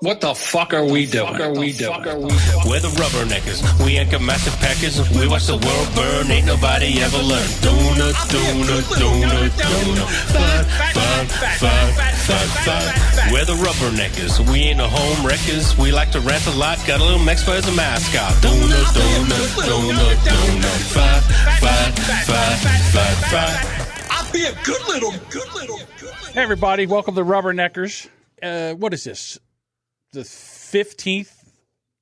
What the fuck are we doing? We're the Rubberneckers. We ain't got massive packers. We watch the world burn. Ain't nobody ever learned. Donut. Fun. We're the Rubberneckers. We ain't no home wreckers. We like to rant a lot. Got a little Mexico as a mascot. Donut. Fun. I'll be a good little. Hey, everybody. Welcome to Rubberneckers. What is this? The 15th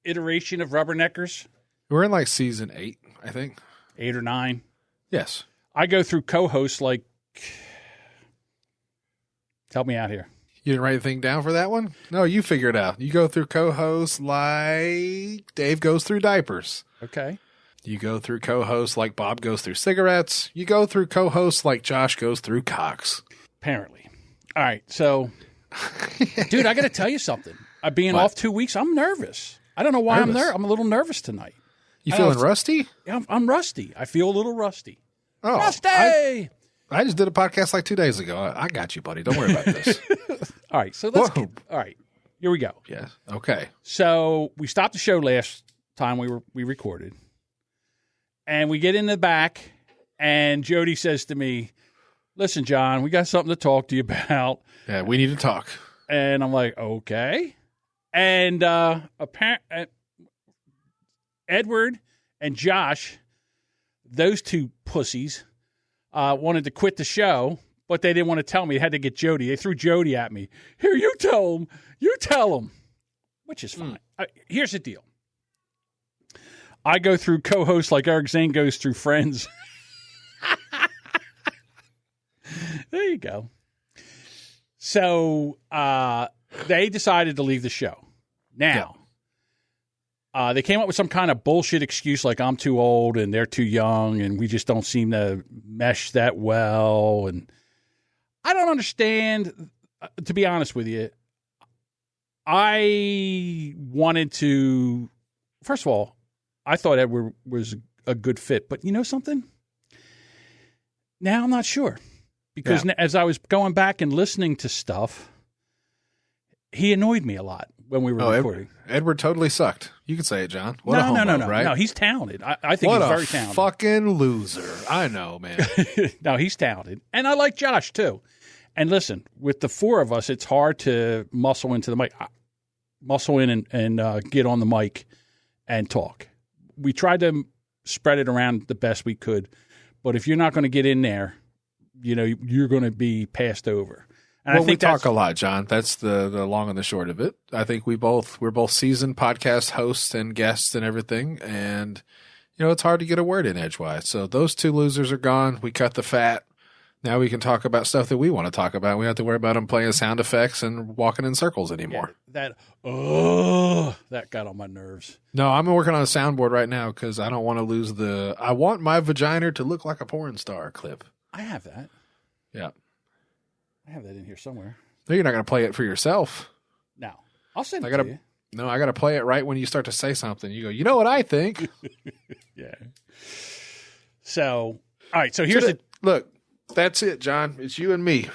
iteration of Rubberneckers? We're in like season 8, I think. 8 or 9. Yes. I go through co-hosts like... Help me out here. You didn't write anything down for that one? No, you figure it out. You go through co-hosts like Dave goes through diapers. Okay. You go through co-hosts like Bob goes through cigarettes. You go through co-hosts like Josh goes through cocks. Apparently. All right, so... Dude, I got to tell you something. Being off 2 weeks, I'm nervous. I don't know why I'm there. I'm a little nervous tonight. You feeling rusty? Yeah, I'm rusty. I feel a little rusty. Oh, Rusty! I just did a podcast like 2 days ago. I got you, buddy. Don't worry about this. All right, so all right, here we go. Yes. Okay. So we stopped the show last time we recorded, and we get in the back, and Jodie says to me, "Listen, John, we got something to talk to you about." Yeah, we need to talk. And I'm like, okay. And Edward and Josh, those two pussies, wanted to quit the show, but they didn't want to tell me. They had to get Jodie. They threw Jodie at me. Here, you tell them. You tell them. Which is fine. Here's the deal. I go through co-hosts like Eric Zane goes through Friends. There you go. So they decided to leave the show. Now, they came up with some kind of bullshit excuse like I'm too old and they're too young and we just don't seem to mesh that well. And I don't understand, to be honest with you. I wanted to, first of all, I thought Edward was a good fit. But you know something? Now I'm not sure. Because as I was going back and listening to stuff, he annoyed me a lot when we were recording. Edward totally sucked. You can say it, John. No, right? No, he's talented. I think he's very talented. Fucking loser. I know, man. No, he's talented. And I like Josh, too. And listen, with the four of us, it's hard to muscle into the mic, and get on the mic and talk. We tried to spread it around the best we could. But if you're not going to get in there, you know, you're going to be passed over. And I think we talk a lot, John. That's the long and the short of it. I think we're both seasoned podcast hosts and guests and everything. And, you know, it's hard to get a word in edgewise. So those two losers are gone. We cut the fat. Now we can talk about stuff that we want to talk about. We don't have to worry about them playing sound effects and walking in circles anymore. Yeah, that got on my nerves. No, I'm working on a soundboard right now because I don't want to lose I want my vagina to look like a porn star clip. I have that. Yeah. I have that in here somewhere. No, you're not going to play it for yourself. No. I'll send it to you. No, I got to play it right when you start to say something. You go, you know what I think? Yeah. So, all right. So here's Look, that's it, John. It's you and me.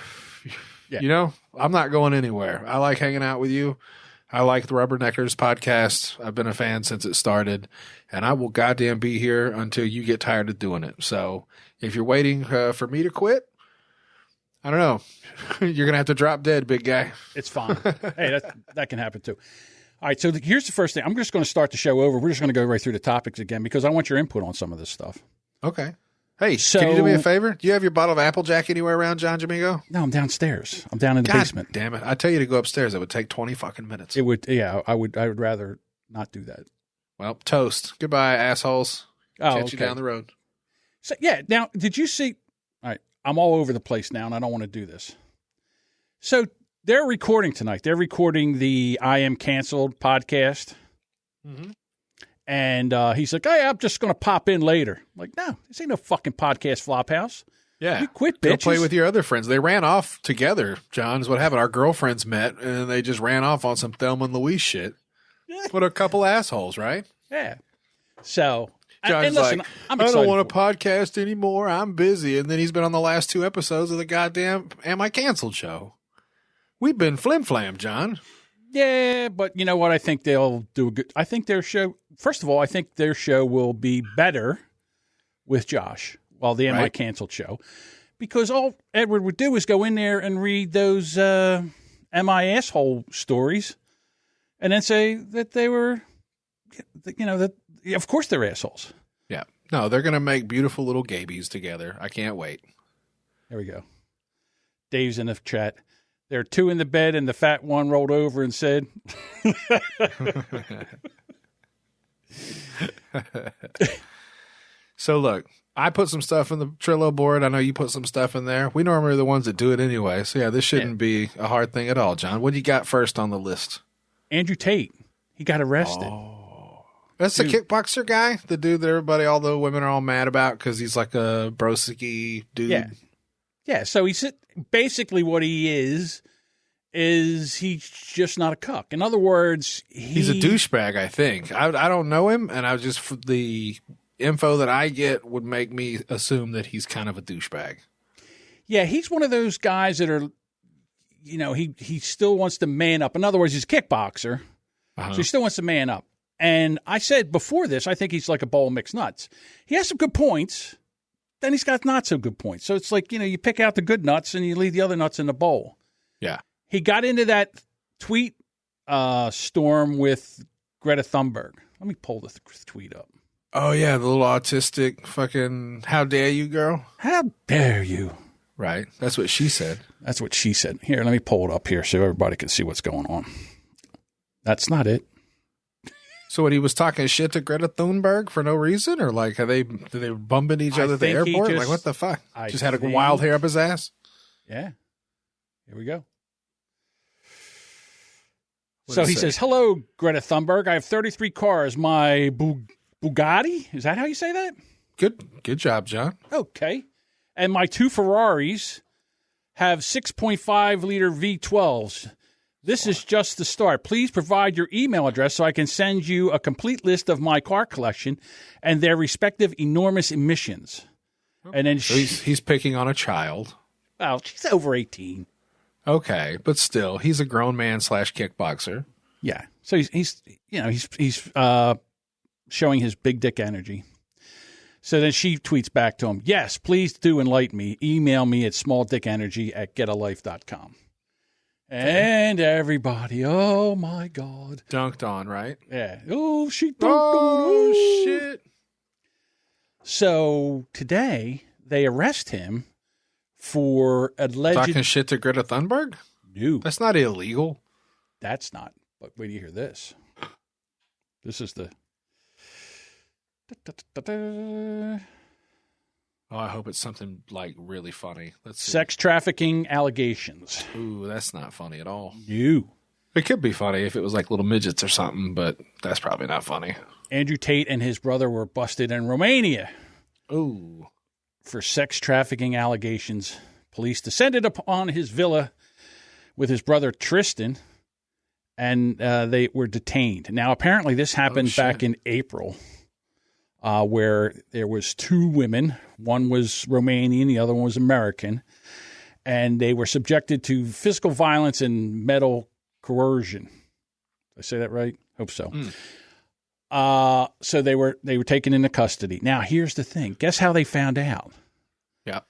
Yeah. You know, I'm not going anywhere. I like hanging out with you. I like the Rubberneckers podcast. I've been a fan since it started, and I will goddamn be here until you get tired of doing it. So if you're waiting for me to quit, I don't know. You're going to have to drop dead, big guy. It's fine. Hey, that can happen too. All right, so here's the first thing. I'm just going to start the show over. We're just going to go right through the topics again because I want your input on some of this stuff. Okay. Hey, can you do me a favor? Do you have your bottle of Applejack anywhere around, John Jamingo? No, I'm downstairs. I'm down in the basement. Damn it. I tell you to go upstairs. It would take 20 fucking minutes. It would. Yeah, I would rather not do that. Well, toast. Goodbye, assholes. Catch you down the road. So, yeah, now, did you see? All right, I'm all over the place now, and I don't want to do this. So they're recording tonight. They're recording the I Am Canceled podcast. Mm-hmm. And he's like, hey, I'm just going to pop in later. I'm like, no, this ain't no fucking podcast Flophouse. Yeah. You quit, bitches. Go play with your other friends. They ran off together, John, is what happened. Our girlfriends met, and they just ran off on some Thelma and Louise shit. What a couple assholes, right? Yeah. So, John's listen, like, I don't want to podcast anymore. I'm busy. And then he's been on the last 2 episodes of the goddamn Am I Canceled show. We've been flim-flam, John. Yeah, but you know what? I think they'll do a good. I think their show. First of all, I think their show will be better with Josh, while the MI canceled show, because all Edward would do is go in there and read those MI asshole stories, and then say that they were, that of course they're assholes. Yeah, no, they're gonna make beautiful little gabies together. I can't wait. There we go. Dave's in the chat. There are two in the bed, and the fat one rolled over and said, So look, I put some stuff in the Trello board. I know you put some stuff in there. We normally are the ones that do it anyway. So yeah, this shouldn't be a hard thing at all, John. What do you got first on the list? Andrew Tate. He got arrested. Oh. That's the kickboxer guy? The dude that all the women are all mad about because he's like a broski dude? Yeah. Yeah, so basically what he is he's just not a cuck. In other words, he's a douchebag, I think. I don't know him, and I just the info that I get would make me assume that he's kind of a douchebag. Yeah, he's one of those guys that are, he still wants to man up. In other words, he's a kickboxer, so he still wants to man up. And I said before this, I think he's like a bowl of mixed nuts. He has some good points. Then he's got not so good points. So it's like, you pick out the good nuts and you leave the other nuts in the bowl. Yeah. He got into that tweet storm with Greta Thunberg. Let me pull the tweet up. Oh, yeah, the little autistic fucking, how dare you, girl? How dare you? Right. That's what she said. That's what she said. Here, let me pull it up here so everybody can see what's going on. That's not it. So what, he was talking shit to Greta Thunberg for no reason? Or like, did they bumping each other at the airport? Like, what the fuck? Just had a wild hair up his ass? Yeah. Here we go. So he says, hello, Greta Thunberg. I have 33 cars. My Bugatti? Is that how you say that? Good job, John. Okay. And my two Ferraris have 6.5-liter V12s. This is just the start. Please provide your email address so I can send you a complete list of my car collection and their respective enormous emissions. And then so he's picking on a child. Well, she's over 18. Okay, but still, he's a grown man / kickboxer. Yeah. So he's showing his big dick energy. So then she tweets back to him, yes, please do enlighten me. Email me at smalldickenergy@getalife.com. And everybody, oh my God. Dunked on, right? Yeah. Oh, she dunked on. Oh, shit. So today, they arrest him for alleged... Talking shit to Greta Thunberg? No. That's not illegal. That's not. But wait till you hear this. This is the... Oh, I hope it's something like really funny. Let's see. Sex trafficking allegations. Ooh, that's not funny at all. No. It could be funny if it was like little midgets or something, but that's probably not funny. Andrew Tate and his brother were busted in Romania. Ooh. For sex trafficking allegations. Police descended upon his villa with his brother Tristan, and they were detained. Now, apparently this happened back in April. Where there was two women. One was Romanian, the other one was American. And they were subjected to physical violence and mental coercion. Did I say that right? Hope so. So they were taken into custody. Now, here's the thing. Guess how they found out? Yeah.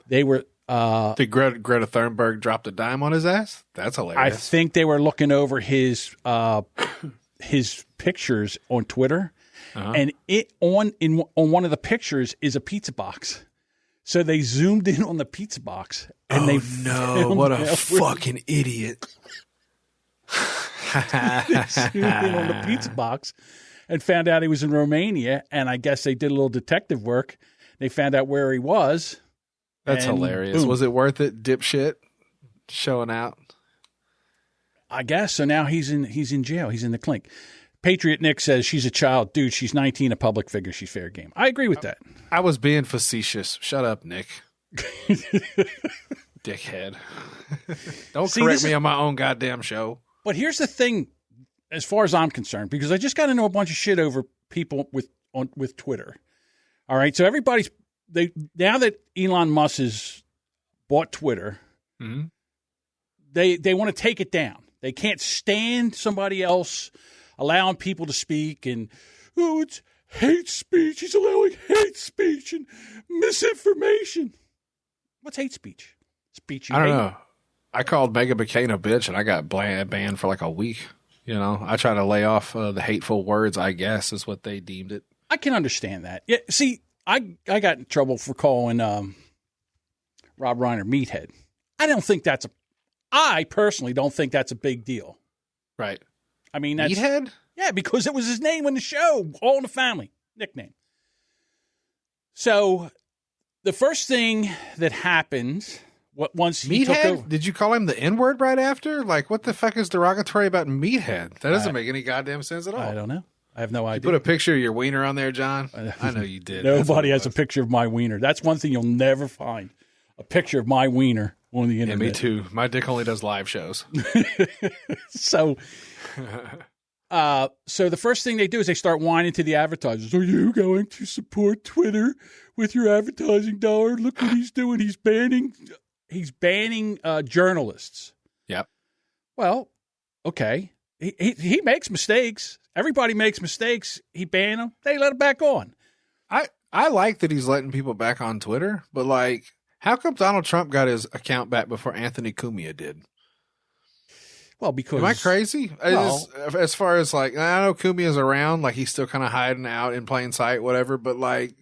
They were... Did Greta Thunberg drop the dime on his ass? That's hilarious. I think they were looking over his pictures on Twitter. Uh-huh. And on one of the pictures is a pizza box. So they zoomed in on the pizza box. And what a fucking idiot. They zoomed in on the pizza box and found out he was in Romania. And I guess they did a little detective work. They found out where he was. That's hilarious. Boom. Was it worth it, dipshit, showing out? I guess. So now he's in jail. He's in the clink. Patriot Nick says she's a child. Dude, she's 19, a public figure. She's fair game. I agree with that. I was being facetious. Shut up, Nick. Dickhead. Don't correct me on my own goddamn show. But here's the thing, as far as I'm concerned, because I just got into a bunch of shit over people with Twitter. All right, so now that Elon Musk has bought Twitter, they want to take it down. They can't stand somebody else allowing people to speak and, oh, it's hate speech. He's allowing hate speech and misinformation. What's hate speech? Speech you hate? I don't know. I called Meghan McCain a bitch, and I got banned for like a week. You know, I try to lay off the hateful words, I guess, is what they deemed it. I can understand that. Yeah, see, I got in trouble for calling Rob Reiner meathead. I personally don't think that's a big deal. Right. I mean, that's... Meathead? Yeah, because it was his name in the show. All in the Family. Nickname. So, the first thing that happened... Once he took over. Did you call him the N-word right after? Like, what the fuck is derogatory about meathead? That doesn't make any goddamn sense at all. I don't know. I have no idea. You put a picture of your wiener on there, John? I know you did. Nobody has a picture of my wiener. That's one thing you'll never find. A picture of my wiener on the internet. Yeah, me too. My dick only does live shows. So the first thing they do is they start whining to the advertisers. Are you going to support Twitter with your advertising dollar? Look what he's doing. He's banning journalists. Yep. Well, okay. He makes mistakes. Everybody makes mistakes. He banned them. They let him back on. I like that he's letting people back on Twitter, but like, how come Donald Trump got his account back before Anthony Cumia did? Well, because... Am I crazy? Well, as far as like, I know Cumia's around, like he's still kind of hiding out in plain sight, whatever, but like,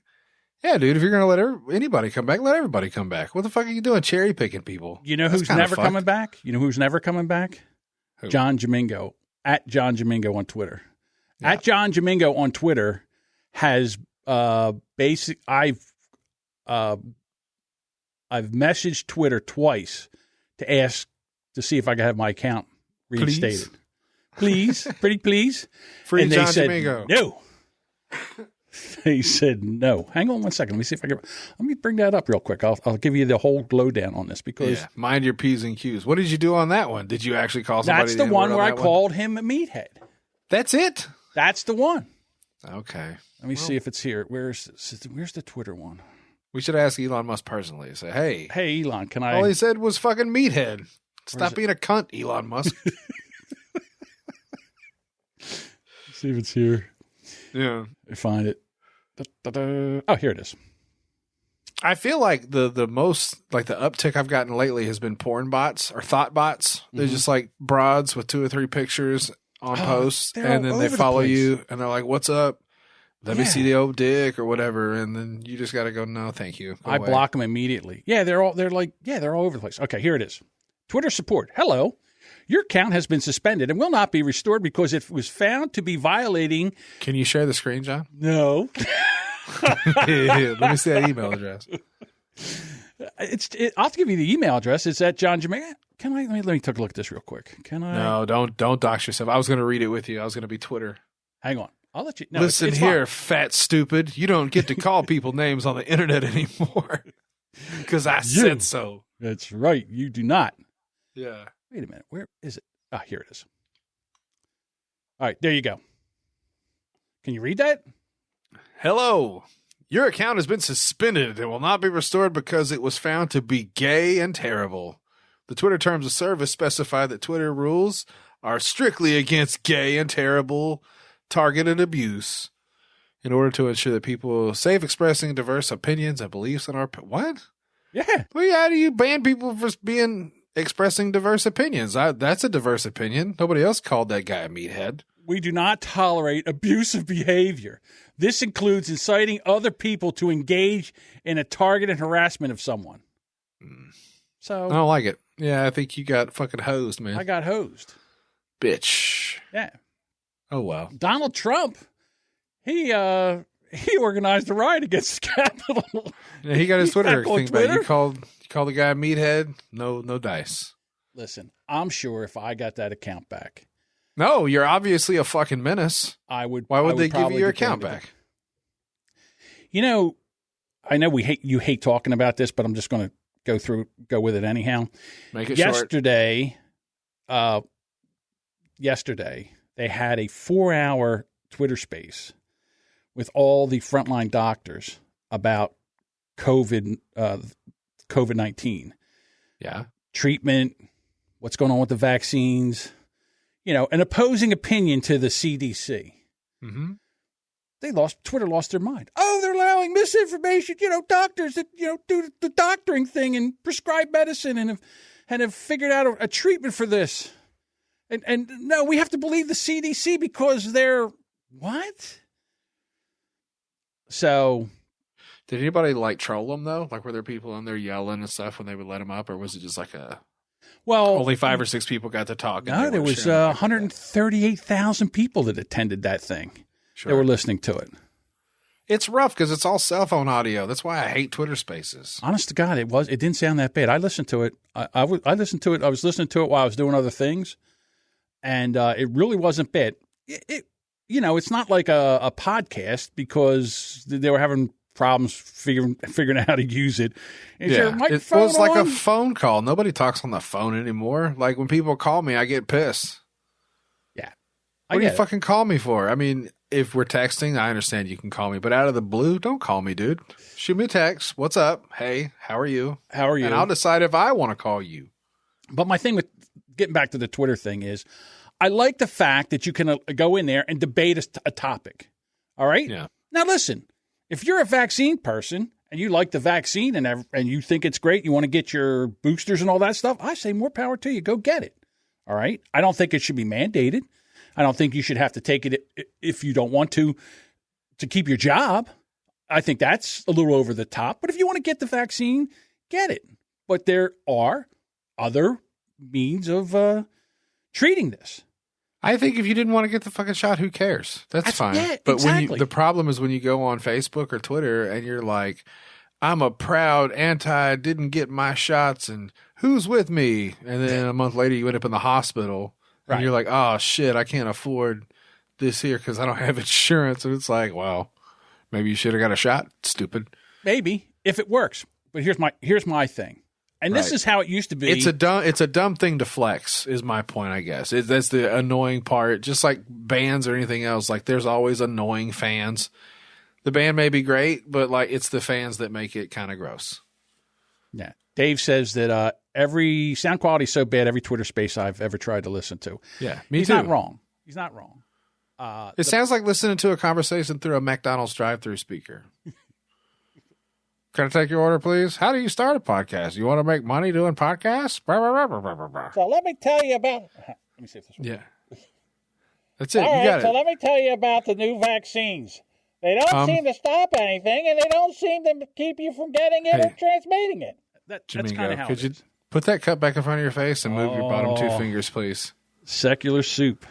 yeah, dude, if you're going to let anybody come back, let everybody come back. What the fuck are you doing cherry picking people? You know who's never coming back? You know who's never coming back? Who? John Domingo, at John Domingo on Twitter. Yeah. At John Domingo on Twitter has I've messaged Twitter twice to ask to see if I could have my account reinstated. Please, pretty please. Free and John they said, Domingo. No. They said no. Hang on one second. Let me see if I can. Let me bring that up real quick. I'll give you the whole lowdown on this because mind your P's and Q's. What did you do on that one? Did you actually call somebody? That's the one where I called him a meathead. That's it. That's the one. Okay. Let me see if it's here. Where's the Twitter one? We should ask Elon Musk personally. Say, hey, Elon, can I? All he said was fucking meathead. Stop being a cunt, Elon Musk. See if it's here. Yeah. I find it. Oh, here it is. I feel like the most, like the uptick I've gotten lately has been porn bots or thought bots. They're just like broads with 2 or 3 pictures on posts, and then they follow you, and they're like, what's up? Let me see the old dick or whatever, and then you just got to go, no, thank you. Go I away. block them immediately. Yeah, they're all over the place. Okay, here it is. Twitter support. Hello. Your account has been suspended and will not be restored because it was found to be violating. Can you share the screen, John? No. Let me see that email address. I'll give you the email address. It's at John Jamaica. Can I? Let me take a look at this real quick. Can I? No, don't dox yourself. I was going to read it with you. I was going to be Twitter. Hang on. I'll let you. No, Listen it's here, fine. fat stupid. You don't get to call people names on the internet anymore because I said so. That's right. You do not. Yeah. Wait a minute. Where is it? Ah, here it is. All right. There you go. Can you read that? Hello. Your account has been suspended and will not be restored because it was found to be gay and terrible. The Twitter terms of service specify that Twitter rules are strictly against gay and terrible targeted abuse in order to ensure that people safe expressing diverse opinions and beliefs in our... What? Yeah. Well, how do you ban people for expressing diverse opinions? That's a diverse opinion. Nobody else called that guy a meathead. We do not tolerate abusive behavior. This includes inciting other people to engage in a targeted harassment of someone. So I don't like it. Yeah, I think you got fucking hosed, man. I got hosed. Bitch. Yeah. Oh, wow. Donald Trump, he organized a riot against the Capitol. Yeah, he got his Twitter back on thing Twitter? back. You called the guy a meathead? No dice. Listen, I'm sure if I got that account back, No, you're obviously a fucking menace. I would. Why would I they give probably you your deploy account it. back? You know, I know you hate talking about this, but I'm just going to go with it anyhow. Make it short. Yesterday, they had a 4-hour Twitter space with all the frontline doctors about COVID-19. Yeah. Treatment, what's going on with the vaccines, an opposing opinion to the CDC. Mm-hmm. Twitter lost their mind. Oh, they're allowing misinformation. Doctors that, do the doctoring thing and prescribe medicine and have figured out a treatment for this. And no, we have to believe the CDC because they're what? So, did anybody troll them though? Were there people in there yelling and stuff when they would let them up, or was it just only 5 or 6 people got to talk? No, there was 138,000 people that attended that thing. Sure. They were listening to it. It's rough because it's all cell phone audio. That's why I hate Twitter Spaces. Honest to God, it didn't sound that bad. I listened to it. I listened to it. I was listening to it while I was doing other things, and it really wasn't bad. It's not like a podcast because they were having problems figuring out how to use it. Is your It microphone was like a on? phone call. Nobody talks on the phone anymore. When people call me, I get pissed. Yeah. What do you fucking call me for? I mean, if we're texting, I understand you can call me, but out of the blue, don't call me, dude. Shoot me a text. What's up? Hey, how are you? How are you? And I'll decide if I want to call you. But my thing with getting back to the Twitter thing is I like the fact that you can go in there and debate a topic. All right? Yeah. Now, listen, if you're a vaccine person and you like the vaccine and you think it's great, you want to get your boosters and all that stuff, I say more power to you. Go get it. All right? I don't think it should be mandated. I don't think you should have to take it if you don't want to keep your job. I think that's a little over the top. But if you want to get the vaccine, get it. But there are other means of treating this. I think if you didn't want to get the fucking shot, who cares? That's fine. Yeah, but exactly. the problem is when you go on Facebook or Twitter and you're like, I'm a proud didn't get my shots and who's with me? And then a month later you end up in the hospital and you're like, oh shit, I can't afford this here because I don't have insurance. And it's like, well, maybe you should have got a shot, stupid. Maybe if it works. But here's my thing. And this is how it used to be. It's a dumb thing to flex, is my point, I guess. That's the annoying part. Just like bands or anything else, there's always annoying fans. The band may be great, but it's the fans that make it kind of gross. Yeah. Dave says that every sound quality is so bad, every Twitter space I've ever tried to listen to. Yeah, me He's too. He's not wrong. It sounds like listening to a conversation through a McDonald's drive-through speaker. Can I take your order, please? How do you start a podcast? You want to make money doing podcasts? So let me tell you about. Let me see if this works. Yeah. That's it. All you got so it. let me tell you about the new vaccines. They don't seem to stop anything, and they don't seem to keep you from getting it or transmitting it. That's kind of how could it you is. put that cup back in front of your face and move your bottom 2 fingers, please? Secular soup.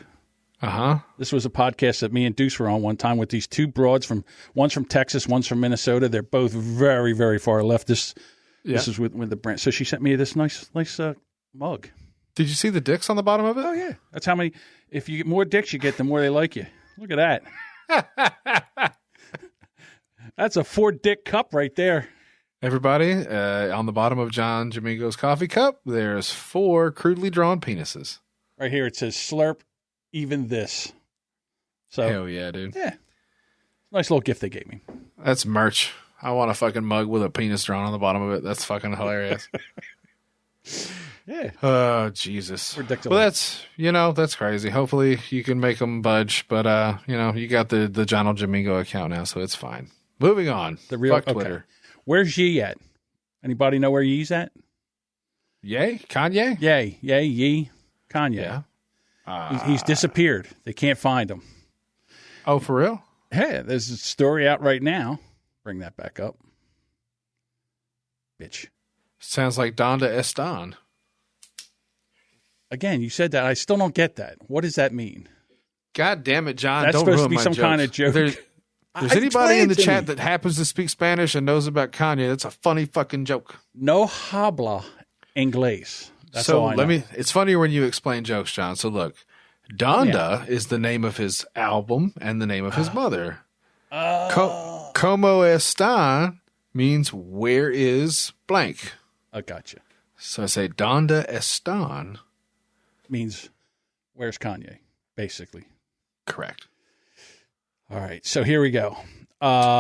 Uh-huh. This was a podcast that me and Deuce were on one time with these two broads one's from Texas, one's from Minnesota. They're both very, very far left. This is with the brand. So she sent me this nice mug. Did you see the dicks on the bottom of it? Oh, yeah. That's how many. If you get more dicks you get, the more they like you. Look at that. That's a 4-dick cup right there. Everybody, on the bottom of John Jamingo's coffee cup, there's 4 crudely drawn penises. Right here it says slurp even this. So hell yeah, dude. Yeah. Nice little gift they gave me. That's merch. I want a fucking mug with a penis drawn on the bottom of it. That's fucking hilarious. Yeah. Oh, Jesus. Ridiculous. Well, that's crazy. Hopefully you can make them budge, but, you got the John Jamingo account now, so it's fine. Moving on. The real Fuck Twitter. Okay. Where's Yee at? Anybody know where Yee's at? Yay? Kanye? Yee. Kanye. Yeah. He's disappeared. They can't find him. Oh, for real? Hey, there's a story out right now. Bring that back up. Bitch. Sounds like Donda Estan. Again, you said that. I still don't get that. What does that mean? God damn it, John. That's don't supposed ruin to be my some jokes. kind of joke. There's anybody in the chat that happens to speak Spanish and knows about Kanye, that's a funny fucking joke. No habla inglés. That's all I know. It's funnier when you explain jokes, John. So look, Donda is the name of his album and the name of his mother. Como están means where is blank. I gotcha. So I say Donda Estan. Means where's Kanye, basically. Correct. All right, so here we go.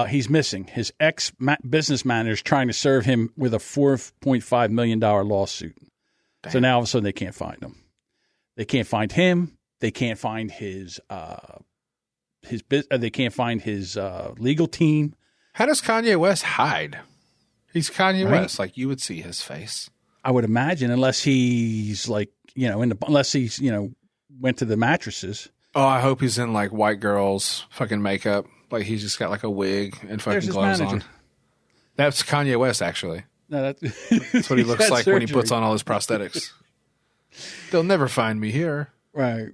He's missing. His ex-business manager is trying to serve him with a $4.5 million lawsuit. Damn. So now all of a sudden they can't find him. They can't find him. They can't find his they can't find his legal team. How does Kanye West hide? He's Kanye Right. West. Like, you would see his face. I would imagine, unless he's like, unless he's, went to the mattresses. Oh, I hope he's in like white girls fucking makeup. Like, he's just got like a wig and There's fucking his gloves manager. on. That's Kanye West, actually. No, That's what he looks like when he puts on all his prosthetics. They'll never find me here. Right.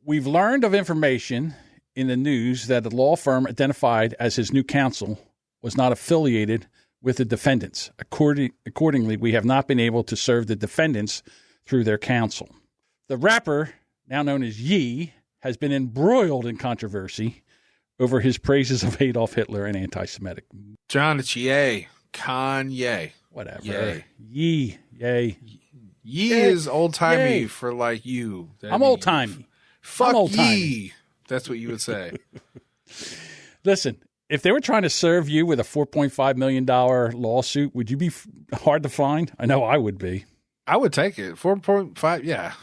We've learned of information in the news that the law firm identified as his new counsel was not affiliated with the defendants. Accordingly, we have not been able to serve the defendants through their counsel. The rapper, now known as Ye, has been embroiled in controversy over his praises of Adolf Hitler and anti-Semitic. John, it's Ye. Kanye. Whatever. Ye. Ye. Yay. Ye is old-timey for like you. I'm old-timey. Fuck I'm old-timey. ye. That's what you would say. Listen, if they were trying to serve you with a $4.5 million lawsuit, would you be hard to find? I know I would be. I would take it. 4.5, yeah.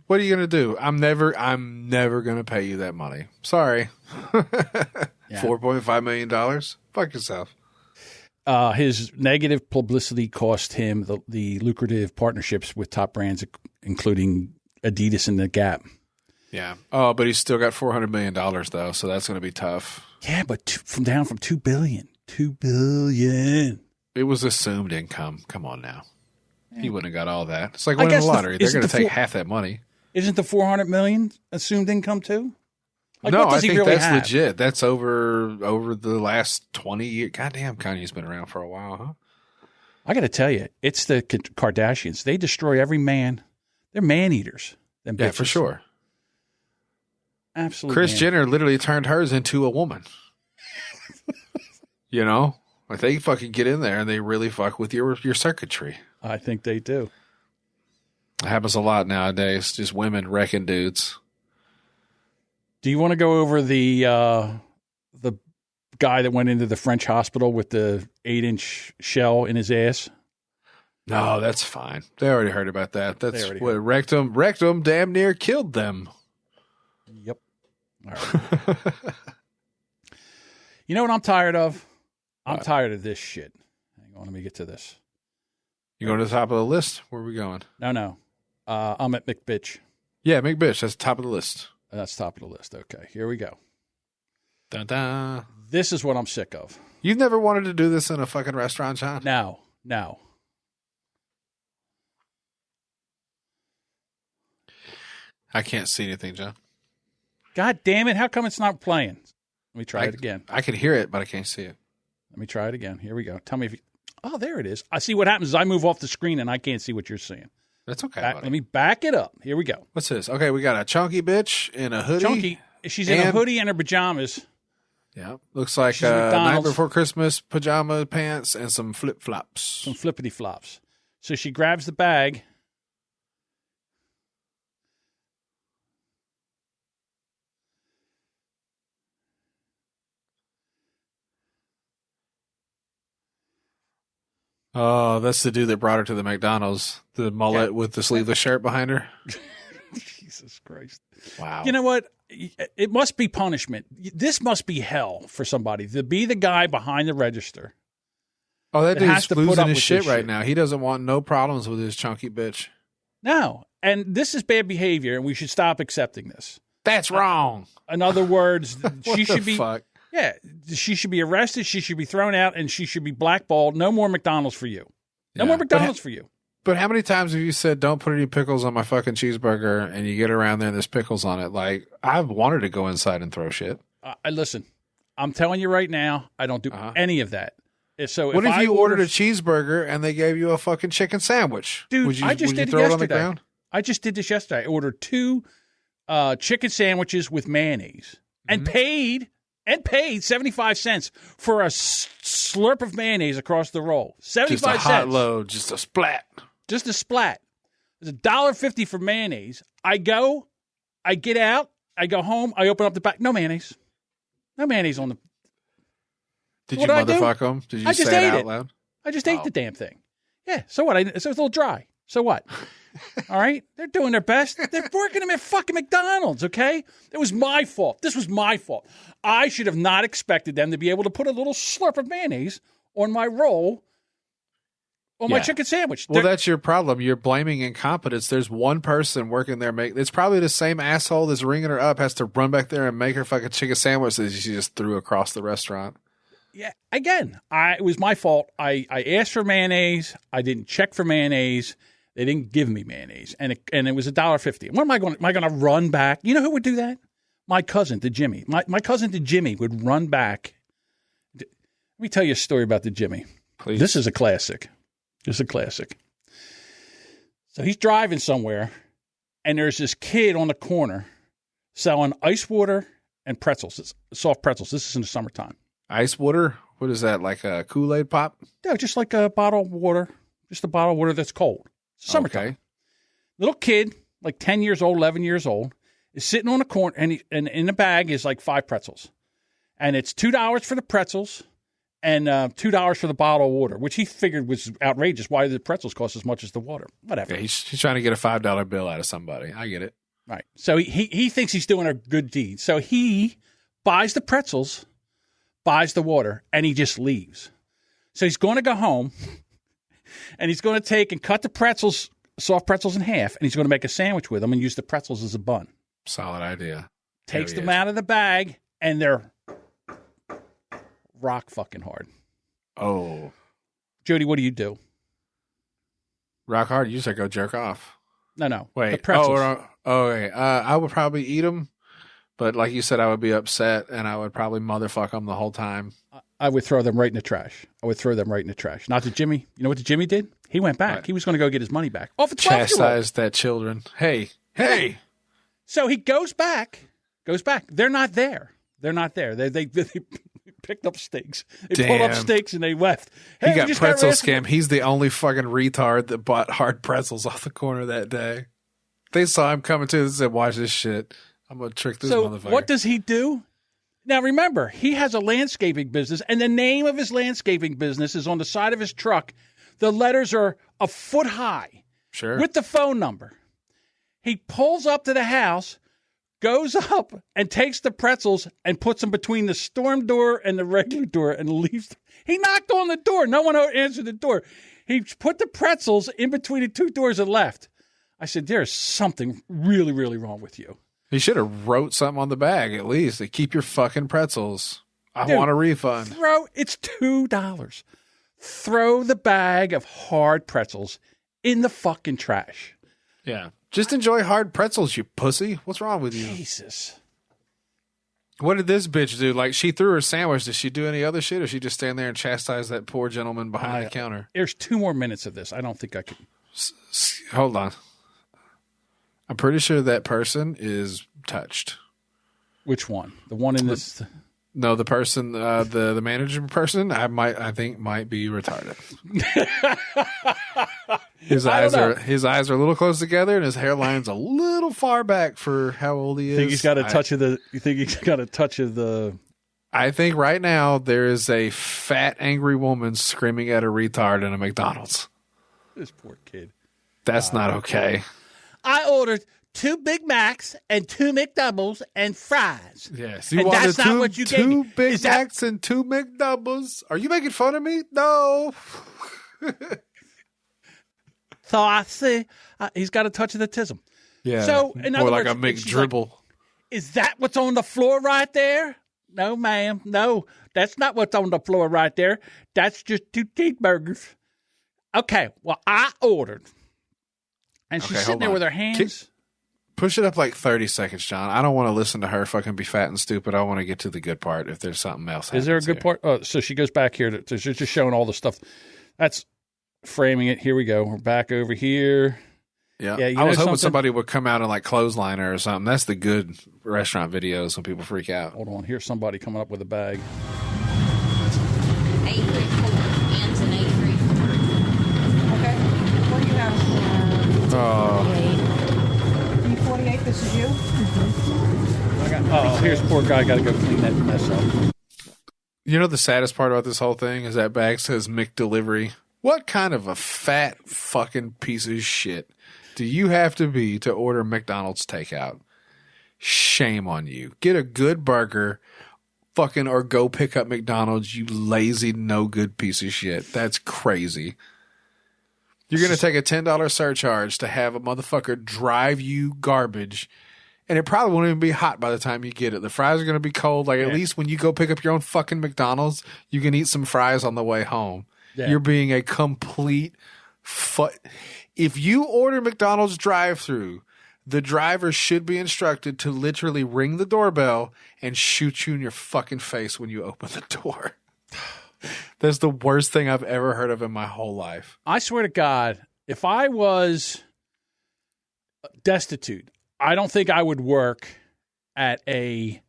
What are you going to do? I'm never going to pay you that money. Sorry. $4.5 million? Fuck yourself. His negative publicity cost him the lucrative partnerships with top brands, including Adidas and The Gap. Yeah. Oh, but he's still got $400 million, though, so that's going to be tough. Yeah, but from $2 billion. $2 billion. It was assumed income. Come on now. Yeah. He wouldn't have got all that. It's like winning the lottery. They're going to take half that money. Isn't the $400 million assumed income, too? Like, no, what does I he think really that's have? legit. That's over the last 20 years. Goddamn, Kanye's been around for a while, huh? I got to tell you, it's the Kardashians. They destroy every man. They're man-eaters. Them Yeah, bitches. for sure. Absolutely. Kris Jenner literally turned hers into a woman. You know? Like, they fucking get in there and they really fuck with your circuitry. I think they do. It happens a lot nowadays. Just women wrecking dudes. Do you want to go over the guy that went into the French hospital with the 8-inch shell in his ass? No, that's fine. They already heard about that. That's already what rectum damn near killed them. Yep. All right. You know what I'm tired of? I'm tired of this shit. Hang on, let me get to this. You going to the top of the list? Where are we going? No. I'm at McBitch. Yeah, McBitch. That's the top of the list. That's top of the list. Okay, here we go. Dun, dun. This is what I'm sick of. You've never wanted to do this in a fucking restaurant, John? No. I can't see anything, John. God damn it. How come it's not playing? Let me try it again. I can hear it, but I can't see it. Let me try it again. Here we go. Tell me if you... Oh, there it is. I see what happens is I move off the screen and I can't see what you're seeing. That's okay. Let me back it up. Here we go. What's this? Okay, we got a chunky bitch in a hoodie. Chunky. She's in a hoodie and her pajamas. Yeah. Looks like She's at Night McDonald's. Before Christmas pajama pants and some flip-flops. Some flippity flops. So she grabs the bag. Oh, that's the dude that brought her to the McDonald's. The mullet with the sleeveless shirt behind her. Jesus Christ. Wow. You know what? It must be punishment. This must be hell for somebody to be the guy behind the register. Oh, that that has dude's to put losing up his with shit this right shit. now. He doesn't want no problems with his chunky bitch. No. And this is bad behavior, and we should stop accepting this. That's wrong. In other words, she should be. Fuck? Yeah, she should be arrested. She should be thrown out, and she should be blackballed. No more McDonald's for you. No more McDonald's for you. But how many times have you said, don't put any pickles on my fucking cheeseburger, and you get around there and there's pickles on it? Like, I've wanted to go inside and throw shit. Listen, I'm telling you right now, I don't do any of that. So What if I you ordered a cheeseburger and they gave you a fucking chicken sandwich? Dude, I just did it throw it on the yesterday. ground? I just did this yesterday. I ordered 2 chicken sandwiches with mayonnaise and paid 75 cents for a slurp of mayonnaise across the roll. 75 Just a cents. hot load, just a splat. Just a splat. It's $1.50 for mayonnaise. I get out, I go home, I open up the back. No mayonnaise. No mayonnaise on the... Did What you did I do? motherfuck them? Did you I just say it ate out it. loud? I just ate the damn thing. Yeah, so what? So it's a little dry. So what? All right? They're doing their best. They're working them at fucking McDonald's, okay? It was my fault. This was my fault. I should have not expected them to be able to put a little slurp of mayonnaise on my roll on my chicken sandwich. Well, that's your problem. You're blaming incompetence. There's one person working there. It's probably the same asshole that's ringing her up has to run back there and make her fucking chicken sandwich that she just threw across the restaurant. Yeah, again, it was my fault. I asked for mayonnaise. I didn't check for mayonnaise. They didn't give me mayonnaise, and it was $1.50. What am I going? Am I going to run back? You know who would do that? My cousin, the Jimmy. My cousin, the Jimmy, would run back. Let me tell you a story about the Jimmy. Please. This is a classic. So he's driving somewhere, and there's this kid on the corner selling ice water and pretzels, soft pretzels. This is in the summertime. Ice water? What is that, like a Kool-Aid pop? No, just like a bottle of water. Just a bottle of water that's cold. Summertime. Okay. Little kid, like 10 years old, 11 years old, is sitting on a corner, and in the bag is like 5 pretzels. And it's $2 for the pretzels and $2 for the bottle of water, which he figured was outrageous. Why did the pretzels cost as much as the water? Whatever. Yeah, he's trying to get a $5 bill out of somebody. I get it. Right. So he thinks he's doing a good deed. So he buys the pretzels, buys the water, and he just leaves. So he's going to go home, and he's going to take and cut the pretzels, soft pretzels, in half, and he's going to make a sandwich with them and use the pretzels as a bun. Solid idea. Takes them out of the bag, and they're rock fucking hard. Oh. Jodie, what do you do? Rock hard? You just go jerk off. No. Wait. The pretzels. Okay. I would probably eat them, but like you said, I would be upset, and I would probably motherfuck them the whole time. I would throw them right in the trash. Not the Jimmy. You know what the Jimmy did? He went back. Right. He was going to go get his money back. Off a 12-year-old. Chastise that children. Hey. So he goes back. They're not there. They picked up stakes. They pulled up stakes and they left. Hey, he got pretzel scam. He's the only fucking retard that bought hard pretzels off the corner that day. They saw him coming too. They said, watch this shit. I'm going to trick this motherfucker. So what does he do? Now, remember, he has a landscaping business, and the name of his landscaping business is on the side of his truck. The letters are a foot high. Sure. With the phone number. He pulls up to the house, goes up, and takes the pretzels and puts them between the storm door and the regular door and leaves. He knocked on the door. No one answered the door. He put the pretzels in between the 2 doors and left. I said, there's something really, really wrong with you. He should have wrote something on the bag at least to keep your fucking pretzels. I want a refund. It's $2. Throw the bag of hard pretzels in the fucking trash. Yeah. Just enjoy hard pretzels, you pussy. What's wrong with you? Jesus. What did this bitch do? Like, she threw her sandwich. Did she do any other shit, or she just stand there and chastise that poor gentleman behind the counter? There's 2 more minutes of this. I don't think I can. Hold on. I'm pretty sure that person is touched. Which one? The one in this? No, the person, the manager person, I think might be retarded. His eyes are a little close together, and his hairline's a little far back for how old he is. You think he's got a touch of the? You think he's got a touch of the? I think right now there is a fat, angry woman screaming at a retard in a McDonald's. This poor kid. That's not okay. I ordered 2 Big Macs and 2 McDoubles and fries. Yes, you wanted that's not what you gave me. 2 Big Macs and 2 McDoubles. Are you making fun of me? No. So I see he's got a touch of the tism. Yeah. So in other like words, a McDribble. Like, is that what's on the floor right there? No, ma'am. No, that's not what's on the floor right there. That's just 2 cheeseburgers. Okay. Well, I ordered. And she's sitting there with her hands. Push it up like 30 seconds, John. I don't want to listen to her fucking be fat and stupid. I want to get to the good part if there's something else. Is there a good part? Oh, so she goes back here. She's just showing all the stuff. That's framing it. Here we go. We're back over here. Yeah. I was hoping somebody would come out and like clothesline her or something. That's the good restaurant videos when people freak out. Hold on. Here's somebody coming up with a bag. 834. Anson 834. Okay. What do you have? 348. This is you? Mm-hmm. Here's poor guy. Got to go clean that mess up. You know the saddest part about this whole thing is that bag says McDelivery What kind of a fat fucking piece of shit do you have to be to order McDonald's takeout? Shame on you. Get a good burger, fucking, or go pick up McDonald's, you lazy, no good piece of shit. That's crazy. You're going to take a $10 surcharge to have a motherfucker drive you garbage, and it probably won't even be hot by the time you get it. The fries are going to be cold. Like, at least when you go pick up your own fucking McDonald's, you can eat some fries on the way home. Yeah. You're being a complete If you order McDonald's drive-thru, the driver should be instructed to literally ring the doorbell and shoot you in your fucking face when you open the door. That's the worst thing I've ever heard of in my whole life. I swear to God, if I was destitute, I don't think I would work at a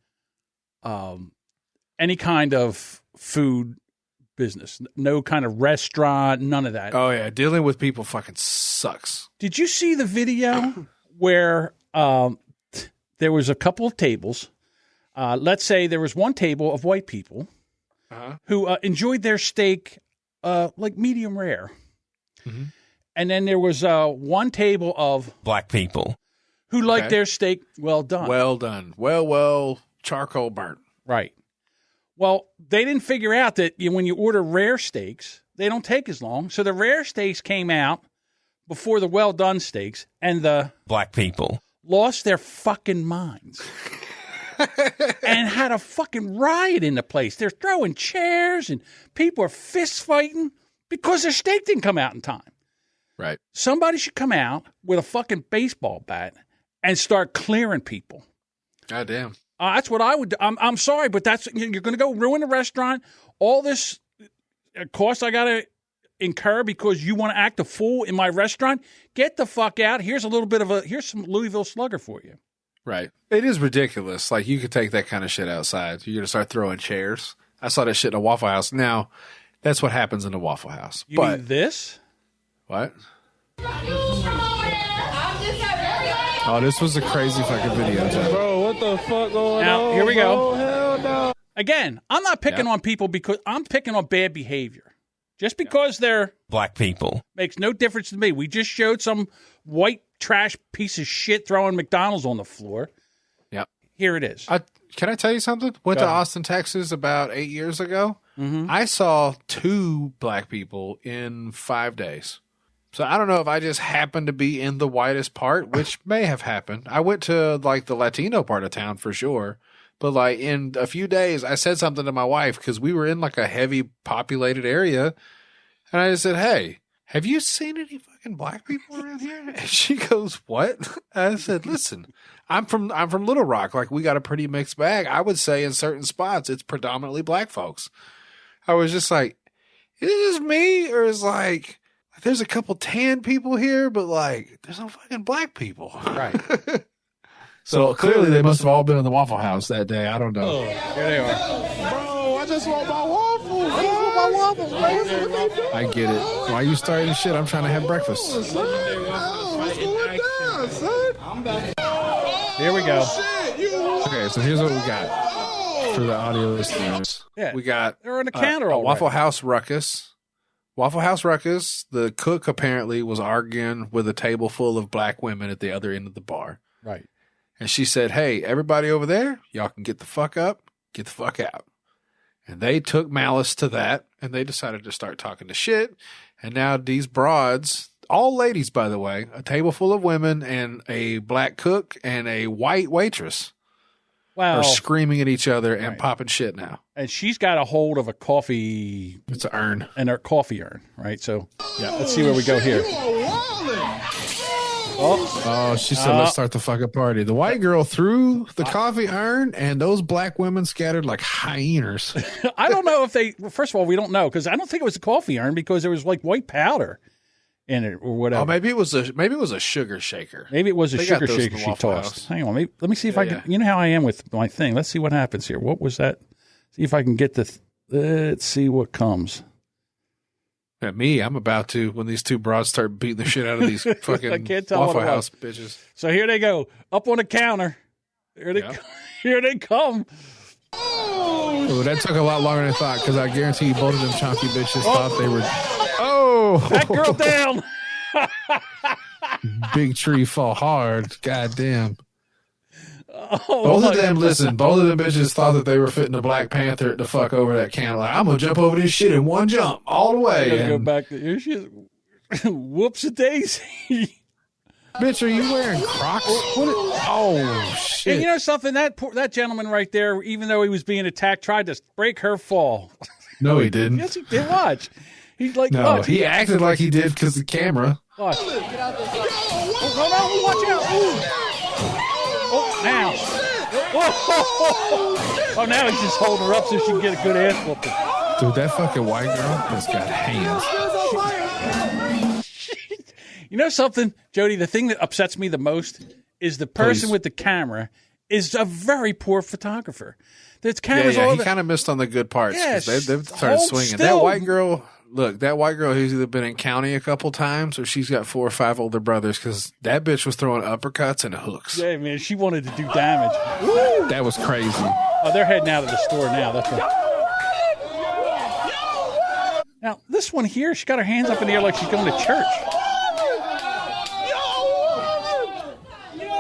any kind of food business. No kind of restaurant, none of that. Oh, yeah. Dealing with people fucking sucks. Did you see the video where there was a couple of tables? Let's say there was one table of white people who enjoyed their steak like medium rare. Mm-hmm. And then there was one table of black people who liked their steak well done. Well done. Well, charcoal burnt. Right. Well, they didn't figure out that when you order rare steaks, they don't take as long. So the rare steaks came out before the well-done steaks, and the black people lost their fucking minds and had a fucking riot in the place. They're throwing chairs, and people are fist-fighting because their steak didn't come out in time. Right. Somebody should come out with a fucking baseball bat and start clearing people. God damn. That's what I would do. I'm sorry, but you're going to go ruin the restaurant. All this cost I got to incur because you want to act a fool in my restaurant. Get the fuck out. Here's some Louisville Slugger for you. Right. It is ridiculous. Like, you could take that kind of shit outside. You're going to start throwing chairs. I saw that shit in a Waffle House. Now, that's what happens in a Waffle House. You mean this? What? Oh, this was a crazy fucking video, John. Bro, what the fuck going now, on? Here we go. Hell no. Again, I'm not picking on people because I'm picking on bad behavior. Just because they're black people makes no difference to me. We just showed some white trash piece of shit throwing McDonald's on the floor. Yep. Here it is. Can I tell you something? Went to Austin, Texas about 8 years ago. Mm-hmm. I saw 2 black people in 5 days. So I don't know if I just happened to be in the whitest part, which may have happened. I went to like the Latino part of town for sure. But like in a few days, I said something to my wife because we were in like a heavy populated area. And I just said, hey, have you seen any fucking black people around here? And she goes, what? I said, listen, I'm from Little Rock. Like, we got a pretty mixed bag. I would say in certain spots, it's predominantly black folks. I was just like, is it just me? Or is like, there's a couple tan people here, but like, there's no fucking black people. Right. So clearly they must have all been in the Waffle House that day. I don't know. Oh, here they are. Bro, I just want my waffles. I just want my waffles, man. I get it. Why are you starting shit? I'm trying to have breakfast. What's going down, son? Here we go. Okay, so here's what we got for the audio listeners. Yeah, we got they're on the counter a already. Waffle House ruckus. Waffle House ruckus. The cook apparently was arguing with a table full of black women at the other end of the bar. Right. And she said, hey, everybody over there, y'all can get the fuck up, get the fuck out. And they took malice to that, and they decided to start talking to shit. And now these broads, all ladies, by the way, a table full of women and a black cook and a white waitress are screaming at each other and popping shit now. And she's got a hold of a coffee. It's an urn. And her coffee urn, right? So, yeah, let's see where we go here. Oh, she said, let's start the fucking party. The white girl threw the coffee urn, and those black women scattered like hyenas. I don't know if they, first of all, we don't know, because I don't think it was a coffee urn because there was like white powder in it or whatever. Oh, maybe it was a sugar shaker. Maybe it was a sugar shaker she tossed. Hang on, let me see if I can, you know how I am with my thing. Let's see what happens here. What was that? See if I can get let's see what comes. At me, I'm about to when these 2 broads start beating the shit out of these fucking I can't tell Waffle House bitches. So here they go, up on the counter. Here they come. Oh, that took a lot longer than I thought because I guarantee you both of them chunky bitches thought they were. Oh, Oh, That girl down. big tree fall hard. God damn. Oh, Both of my them, God. listen, both of them bitches thought that they were fitting a Black Panther to fuck over that can. Like, I'm going to jump over this shit in one jump all the I way. gotta go And, back to here. She is. Whoops a daisy. bitch, are you wearing Crocs? Oh, And shit. you know something? That gentleman right there, even though he was being attacked, tried to break her fall. No, he didn't. Yes, he did. Watch. He's like, No, watch. he acted like he did because the camera. Watch. Oh, no, watch out. Ooh. Oh, now. Whoa. Oh, now he's just holding her up so she can get a good ass whooping. Dude, that fucking white girl has got hands. You know something, Jody? The thing that upsets me the most is the person Please. with the camera is a very poor photographer. There's cameras all He over. kind of missed on the good parts. 'Cause Yes, they've started hold swinging. still. That white girl, look, that white girl who's either been in county a couple times or she's got 4 or 5 older brothers because that bitch was throwing uppercuts and hooks. Yeah, man, she wanted to do damage. That was crazy. Oh, they're heading out of the store now. That's what. Now, this one here, she got her hands up in the air like she's going to church.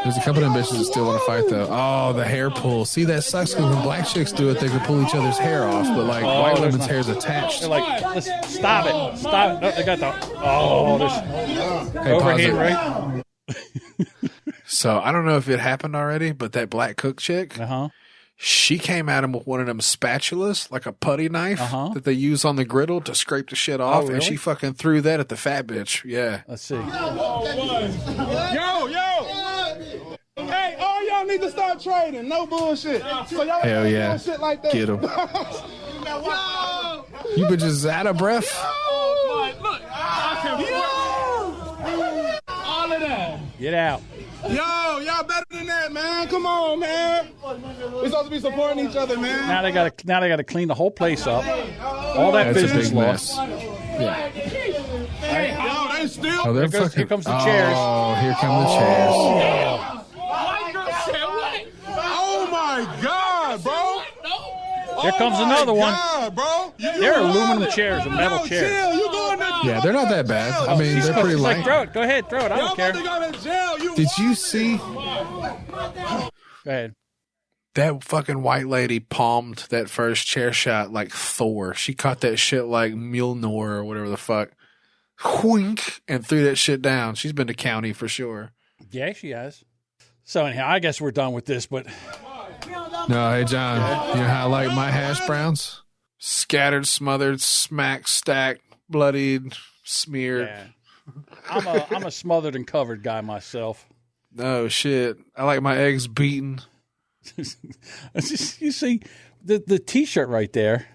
There's a couple of them bitches that still want to fight, though. Oh, the hair pull. See, that sucks because when black chicks do it, they can pull each other's hair off. But, like, white there's women's not- hair is attached. They're like, listen, stop it. Stop it. No, they got the. Oh, there's Hey, overhand, pause it. right? So, I don't know if it happened already, but that black cook chick, Uh-huh. she came at him with one of them spatulas, like a putty knife that they use on the griddle to scrape the shit off. really? And she fucking threw that at the fat bitch. Yeah. Let's see. Yo! Hey, all y'all need to start trading. No bullshit. So y'all Hell yeah. doing shit like that. Get him. You bitches out of breath? All of that. Get out. Yo, y'all better than that, man. Come on, man. We're supposed to be supporting each other, man. Now they got to clean the whole place up. All that That's a business big lost. mess. Yeah. Yo, they still. Oh, they're Here comes the oh, chairs. here come the chairs. Oh my God, bro. Here comes another one. God, bro. They're aluminum chairs and metal chairs. Chill. You going to Yeah, they're not that bad. I mean, they're pretty She's like, light. throw it. Go ahead, throw it. I Y'all don't care. about to go to jail. You Did you see Go ahead. that fucking white lady palmed that first chair shot like Thor? She caught that shit like Mjolnir or whatever the fuck. Whink, and threw that shit down. She's been to county for sure. Yeah, she has. So anyhow, I guess we're done with this, but No, hey, John, you know how I like my hash browns? Scattered, smothered, smacked, stacked, bloodied, smeared. yeah. I'm a smothered and covered guy myself. Oh, shit. I like my eggs beaten. You see, the T-shirt right there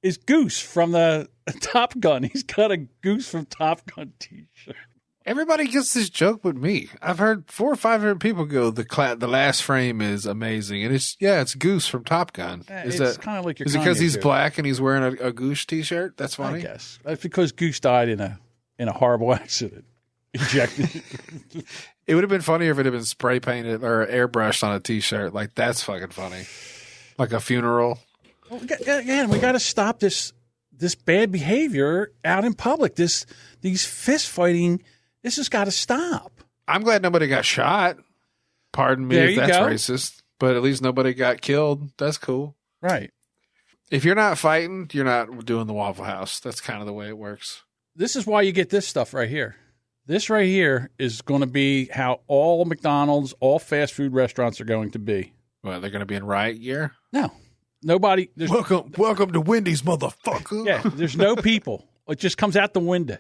is Goose from the Top Gun. He's got a Goose from Top Gun T-shirt. Everybody gets this joke but me. I've heard 400 or 500 people go, the last frame is amazing. And it's Goose from Top Gun. It's kind of like your Is it because Kanye he's joke, black and he's wearing a Goose t-shirt? That's I funny. guess that's because Goose died in a horrible accident. Ejected. It would have been funnier if it had been spray painted or airbrushed on a t-shirt. Like, that's fucking funny. Like a funeral. Well, we got to stop this bad behavior out in public. These fist fighting. This has got to stop. I'm glad nobody got shot. Pardon me There if you that's go. racist, but at least nobody got killed. That's cool. Right. If you're not fighting, you're not doing the Waffle House. That's kind of the way it works. This is why you get this stuff right here. This right here is going to be how all McDonald's, all fast food restaurants are going to be. Well, they're going to be in riot gear. No, nobody. There's, Welcome to Wendy's, motherfucker. yeah, there's no people. It just comes out the window.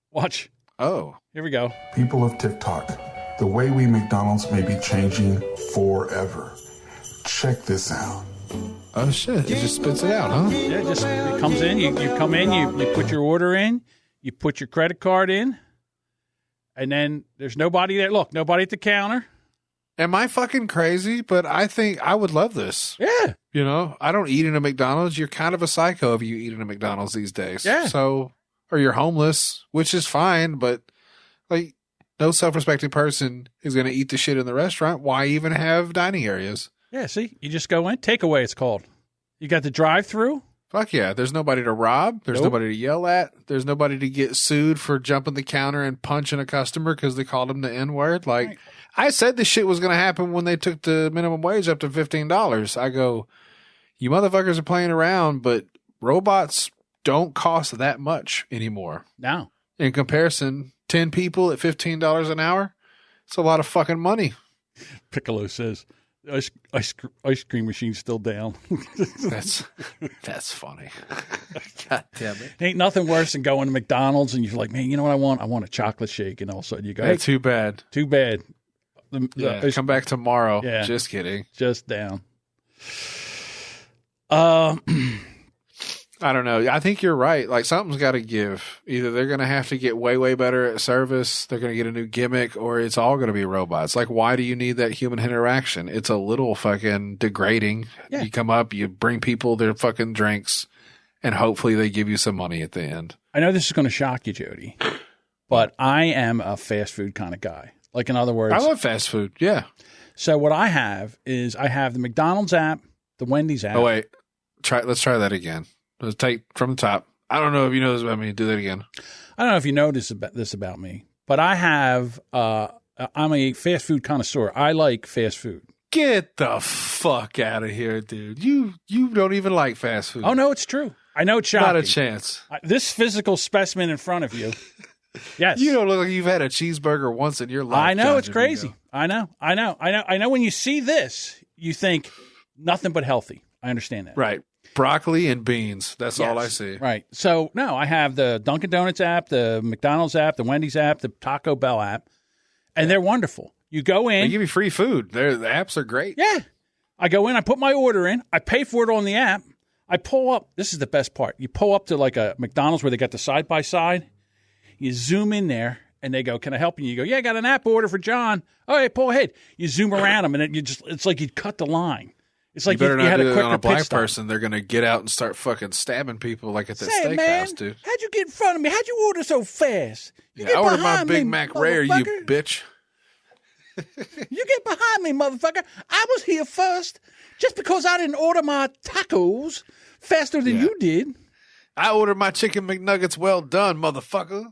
Watch. Oh. Here we go. People of TikTok, the way we McDonald's may be changing forever. Check this out. Oh, shit. It just spits it out, huh? Yeah, it comes in. You come in. You put your order in. You put your credit card in, and then there's nobody there. Look, nobody at the counter. Am I fucking crazy? But I think I would love this. Yeah. You know, I don't eat in a McDonald's. You're kind of a psycho if you eat in a McDonald's these days. Yeah. So, or you're homeless, which is fine, but like no self-respecting person is going to eat the shit in the restaurant. Why even have dining areas? Yeah, see, you just go in. Takeaway, it's called. You got the drive-through. Fuck yeah. There's nobody to rob. There's nobody to yell at. There's nobody to get sued for jumping the counter and punching a customer because they called him the N-word. Like, right. I said this shit was going to happen when they took the minimum wage up to $15. I go, you motherfuckers are playing around, but robots don't cost that much anymore. No. In comparison, 10 people at $15 an hour, it's a lot of fucking money. Piccolo says, ice cream machine's still down. That's funny. God damn it. Ain't nothing worse than going to McDonald's and you're like, man, you know what I want? I want a chocolate shake. And all of a sudden you go, hey, too bad. Too bad. Come back tomorrow. Yeah. Just kidding. Just down. I don't know. I think you're right. Like, something's got to give. Either they're going to have to get way, way better at service, they're going to get a new gimmick, or it's all going to be robots. Like, why do you need that human interaction? It's a little fucking degrading. Yeah. You come up, you bring people their fucking drinks, and hopefully they give you some money at the end. I know this is going to shock you, Jody, but I am a fast food kind of guy. Like, in other words, I love fast food. Yeah. So what I have is I have the McDonald's app, the Wendy's app. Oh, wait. Let's try that again. Let's take from the top. I don't know if you know this about me. Do that again. I don't know if you know this about me, but I have, I'm a fast food connoisseur. I like fast food. Get the fuck out of here, dude. You don't even like fast food. Oh, no, it's true. I know it's shocking. Not a chance. This physical specimen in front of you. Yes. You don't look like you've had a cheeseburger once in your life. I know, it's crazy. I know. When you see this, you think nothing but healthy. I understand that. Right. Broccoli and beans. That's all I see. Right. So, no, I have the Dunkin' Donuts app, the McDonald's app, the Wendy's app, the Taco Bell app, and they're wonderful. You go in. They give you free food. The apps are great. Yeah. I go in, I put my order in, I pay for it on the app, I pull up. This is the best part. You pull up to like a McDonald's where they got the side-by-side. You zoom in there, and they go, can I help you? You go, yeah, I got an app order for John. All right, pull ahead. You zoom around them, and it's like you cut the line. It's like you better you not had do a it on a black stop. person. They're going to get out and start fucking stabbing people like at that Say, steakhouse, man, dude. How'd you get in front of me? How'd you order so fast? I ordered my Big Mac rare, you bitch. You get behind me, motherfucker. I was here first. Just because I didn't order my tacos faster than you did. I ordered my chicken McNuggets well done, motherfucker.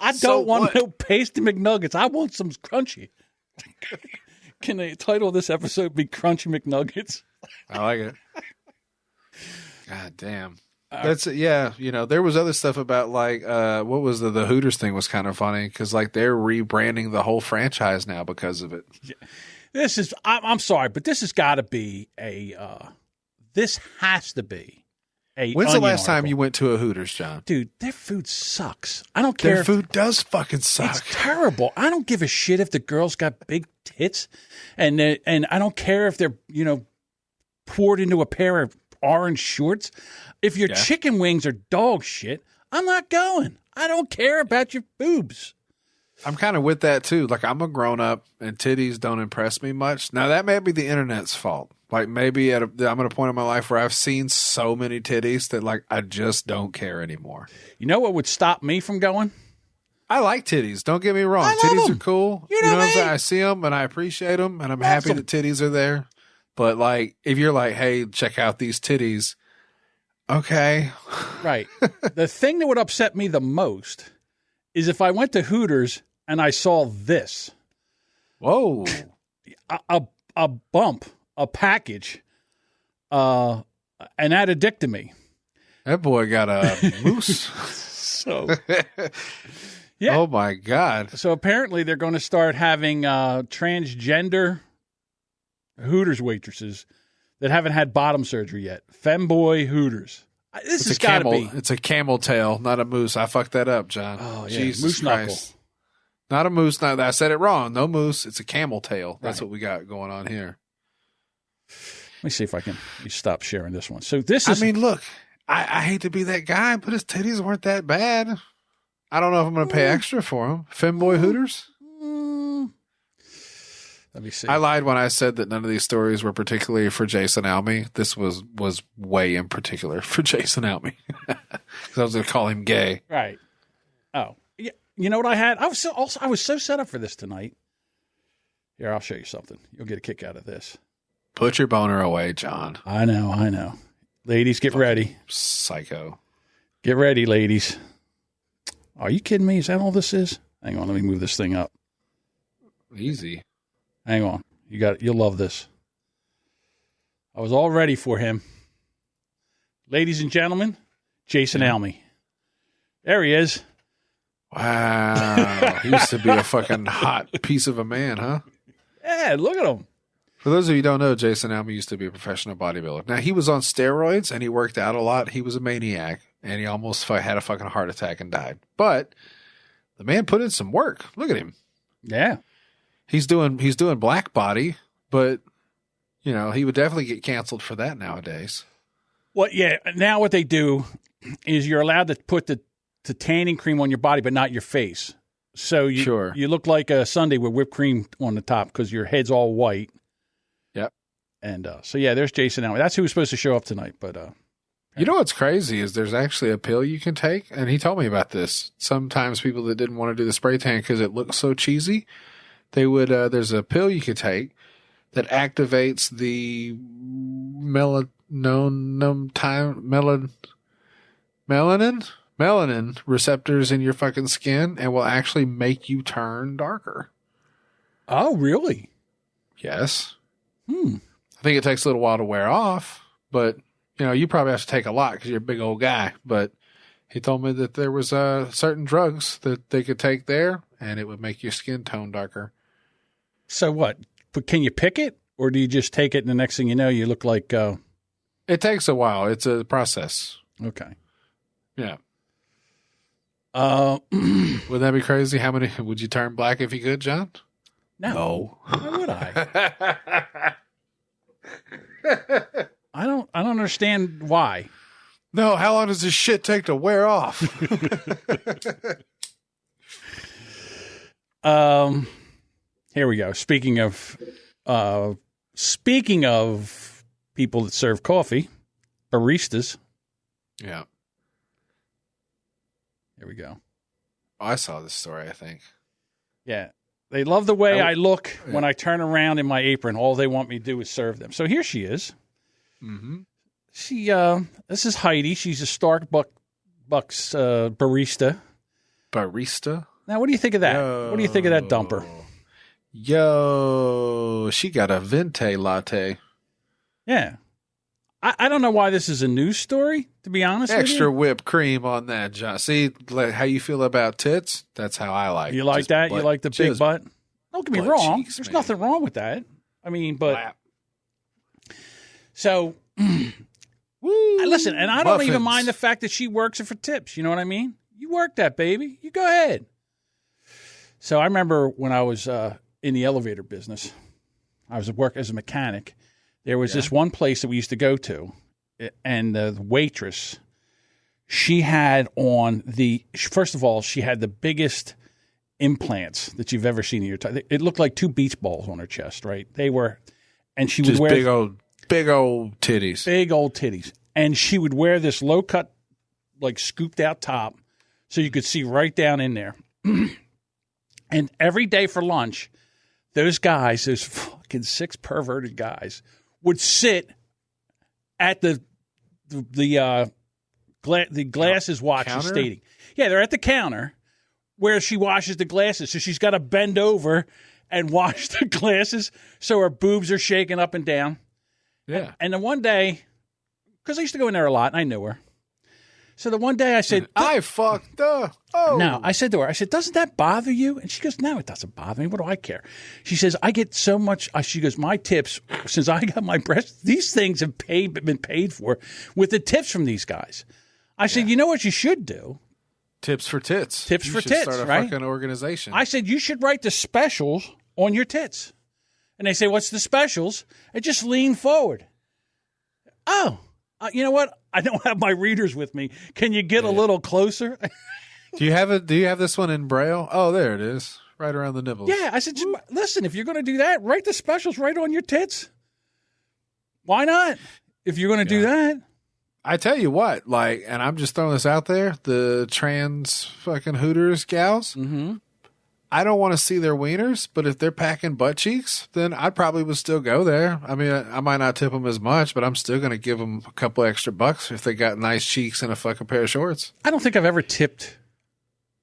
I don't want no pasty McNuggets. I want some crunchy. Can the title of this episode be Crunchy McNuggets? I like it. God damn. That's there was other stuff about like what was the Hooters thing was kind of funny because like they're rebranding the whole franchise now because of it. This is I'm sorry, but this has got to be this has to be a. When's the last time you went to a Hooters, John? Dude, their food sucks. I don't care. Their food does fucking suck. It's terrible. I don't give a shit if the girls got big tits, and I don't care if they're poured into a pair of orange shorts. If your chicken wings are dog shit, I'm not going. I don't care about your boobs. I'm kind of with that too. Like I'm a grown up, and titties don't impress me much. Now that may be the internet's fault. Like maybe I'm at a point in my life where I've seen so many titties that like I just don't care anymore. You know what would stop me from going? I like titties. Don't get me wrong. Titties are cool. You know what I'm saying? I see them and I appreciate them, and I'm happy that titties are there. But like, if you're like, hey, check out these titties, okay, right. The thing that would upset me the most is if I went to Hooters and I saw this. Whoa, a bump. A package, and that addicted me. That boy got a moose. So, yeah. Oh my God. So apparently they're going to start having transgender Hooters waitresses that haven't had bottom surgery yet. Femboy Hooters. This has got to be. It's a camel tail, not a moose. I fucked that up, John. Oh yeah, Jesus moose Christ. Knuckle. Not a moose. No, I said it wrong. No moose. It's a camel tail. That's what we got going on here. Let me see if I can stop sharing this one. So this is. I mean, look, I hate to be that guy, but his titties weren't that bad. I don't know if I'm going to pay extra for them. Femboy Hooters? Let me see. I lied when I said that none of these stories were particularly for Jason Alme. This was way in particular for Jason Alme. Because I was going to call him gay. Right. Oh. Yeah. You know what I had? I was so set up for this tonight. Here, I'll show you something. You'll get a kick out of this. Put your boner away, John. I know. Ladies, get ready. Psycho. Get ready, ladies. Are you kidding me? Is that all this is? Hang on, let me move this thing up. Easy. Hang on. You'll love this. I was all ready for him. Ladies and gentlemen, Jason Alme. There he is. Wow. He used to be a fucking hot piece of a man, huh? Yeah, look at him. For those of you who don't know, Jason Alme used to be a professional bodybuilder. Now, he was on steroids and he worked out a lot. He was a maniac and he almost had a fucking heart attack and died. But the man put in some work. Look at him. Yeah. He's doing black body, but, you know, he would definitely get canceled for that nowadays. Well, yeah. Now what they do is you're allowed to put the tanning cream on your body, but not your face. So you look like a sundae with whipped cream on the top because your head's all white. Yep. And so, yeah, there's Jason Alme. That's who was supposed to show up tonight. But you know what's crazy is there's actually a pill you can take, and he told me about this. Sometimes people that didn't want to do the spray tan because it looks so cheesy, they would. There's a pill you could take that activates the melanin receptors in your fucking skin and will actually make you turn darker. Oh, really? Yes. I think it takes a little while to wear off, but you know, you probably have to take a lot because you're a big old guy. But he told me that there was certain drugs that they could take there and it would make your skin tone darker. So what? But can you pick it, or do you just take it and the next thing you know, you look like... It takes a while. It's a process. Okay. Yeah. Would that be crazy? How many would you turn black if you could, John? No. Why would I? I don't understand why. No, how long does this shit take to wear off? Here we go. Speaking of people that serve coffee, baristas. Yeah. Here we go. Oh, I saw this story, I think. Yeah. They love the way I look when I turn around in my apron. All they want me to do is serve them. So here she is. Mm-hmm. This is Heidi. She's a Starbucks barista. Barista? Now, what do you think of that? What do you think of that dumper? Yo, she got a venti latte. Yeah. I don't know why this is a news story, to be honest with you. Extra whipped cream on that, John. See how you feel about tits? That's how I like it. You like that? You like the big butt? Don't get me wrong. Cheeks, There's man. nothing wrong with that. I mean, but... So, listen, and I don't even mind the fact that she works it for tips. You know what I mean? You work that, baby. You go ahead. So I remember when I was in the elevator business, I was at work as a mechanic. There was this one place that we used to go to, and the waitress, she had on first of all, she had the biggest implants that you've ever seen in your time. It looked like two beach balls on her chest, right? They were, and she would just wear big old titties. Big old titties. And she would wear this low cut, like scooped out top so you could see right down in there. And every day for lunch, those guys, those fucking 6 perverted guys, would sit at the glasses watching counter? stating. Yeah, they're at the counter where she washes the glasses. So she's got to bend over and wash the glasses so her boobs are shaking up and down. Yeah. And then one day, because I used to go in there a lot, and I knew her. So the one day I said, I fucked up. Oh. No, I said to her, I said, doesn't that bother you? And she goes, no, it doesn't bother me. What do I care? She says, I get so much. She goes, my tips, since I got my breast, these things have been paid for with the tips from these guys. I said, you know what you should do? Tips for tits. Tips You for should tits, start a right? fucking organization. I said, you should write the specials on your tits. And they say, what's the specials? And just lean forward. Oh, you know what? I don't have my readers with me. Can you get a little closer? Do you have it? Do you have this one in Braille? Oh, there it is, right around the nipples. Yeah, I said, listen, if you're going to do that, write the specials right on your tits. Why not? If you're going to do that. I tell you what, like, and I'm just throwing this out there, the trans fucking Hooters gals, I don't want to see their wieners, but if they're packing butt cheeks, then I probably would still go there. I mean, I might not tip them as much, but I'm still going to give them a couple extra bucks if they got nice cheeks and a fucking pair of shorts. I don't think I've ever tipped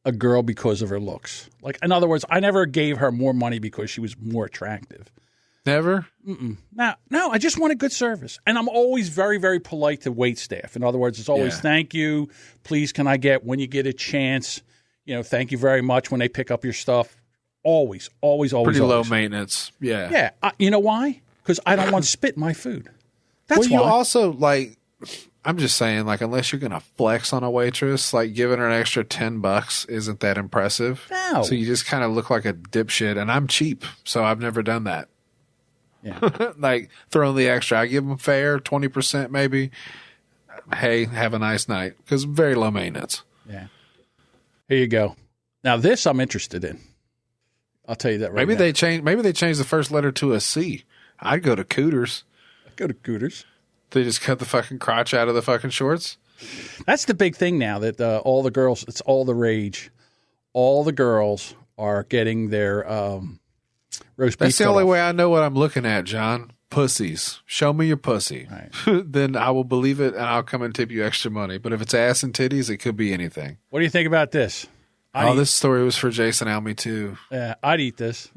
a girl because of her looks. Like, in other words, I never gave her more money because she was more attractive. Never? No, I just wanted good service. And I'm always very, very polite to wait staff. In other words, it's always thank you. Please, can I get, when you get a chance, thank you very much when they pick up your stuff. Always. Pretty low maintenance. Yeah. Yeah. You know why? Because I don't want spit in my food. That's well, why. You also, I'm just saying, unless you're going to flex on a waitress, giving her an extra $10 isn't that impressive. No. So you just kind of look like a dipshit. And I'm cheap, so I've never done that. Yeah. Throwing the extra. I give them fair, 20% maybe. Hey, have a nice night. Because very low maintenance. Yeah. Here you go. Now, this I'm interested in. I'll tell you that right maybe now. Maybe they changed the first letter to a C. I'd go to Cooters. They just cut the fucking crotch out of the fucking shorts. That's the big thing now that all the girls, it's all the rage. All the girls are getting their roast beef. That's the only way I know what I'm looking at, John. Pussies. Show me your pussy. Right. Then I will believe it and I'll come and tip you extra money. But if it's ass and titties, it could be anything. What do you think about this? This story was for Jason Alme too. Yeah, I'd eat this.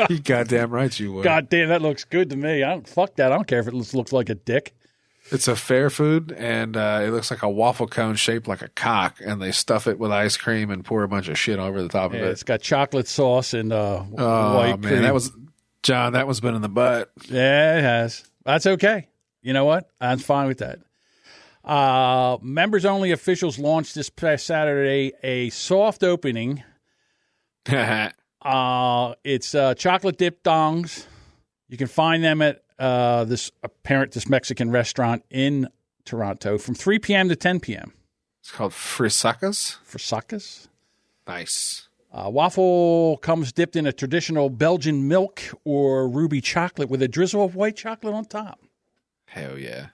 You goddamn right you would. God damn, that looks good to me. Fuck that. I don't care if it looks like a dick. It's a fair food, and it looks like a waffle cone shaped like a cock, and they stuff it with ice cream and pour a bunch of shit over the top of it. It's got chocolate sauce and white cream. That was John. That one's been in the butt. Yeah, it has. That's okay. You know what? I'm fine with that. Members only officials launched this past Saturday a soft opening. It's chocolate dip dongs. You can find them at this Mexican restaurant in Toronto from 3 p.m. to 10 p.m. It's called frisacas. Frisacas. Nice. Waffle comes dipped in a traditional Belgian milk or ruby chocolate with a drizzle of white chocolate on top. Hell yeah.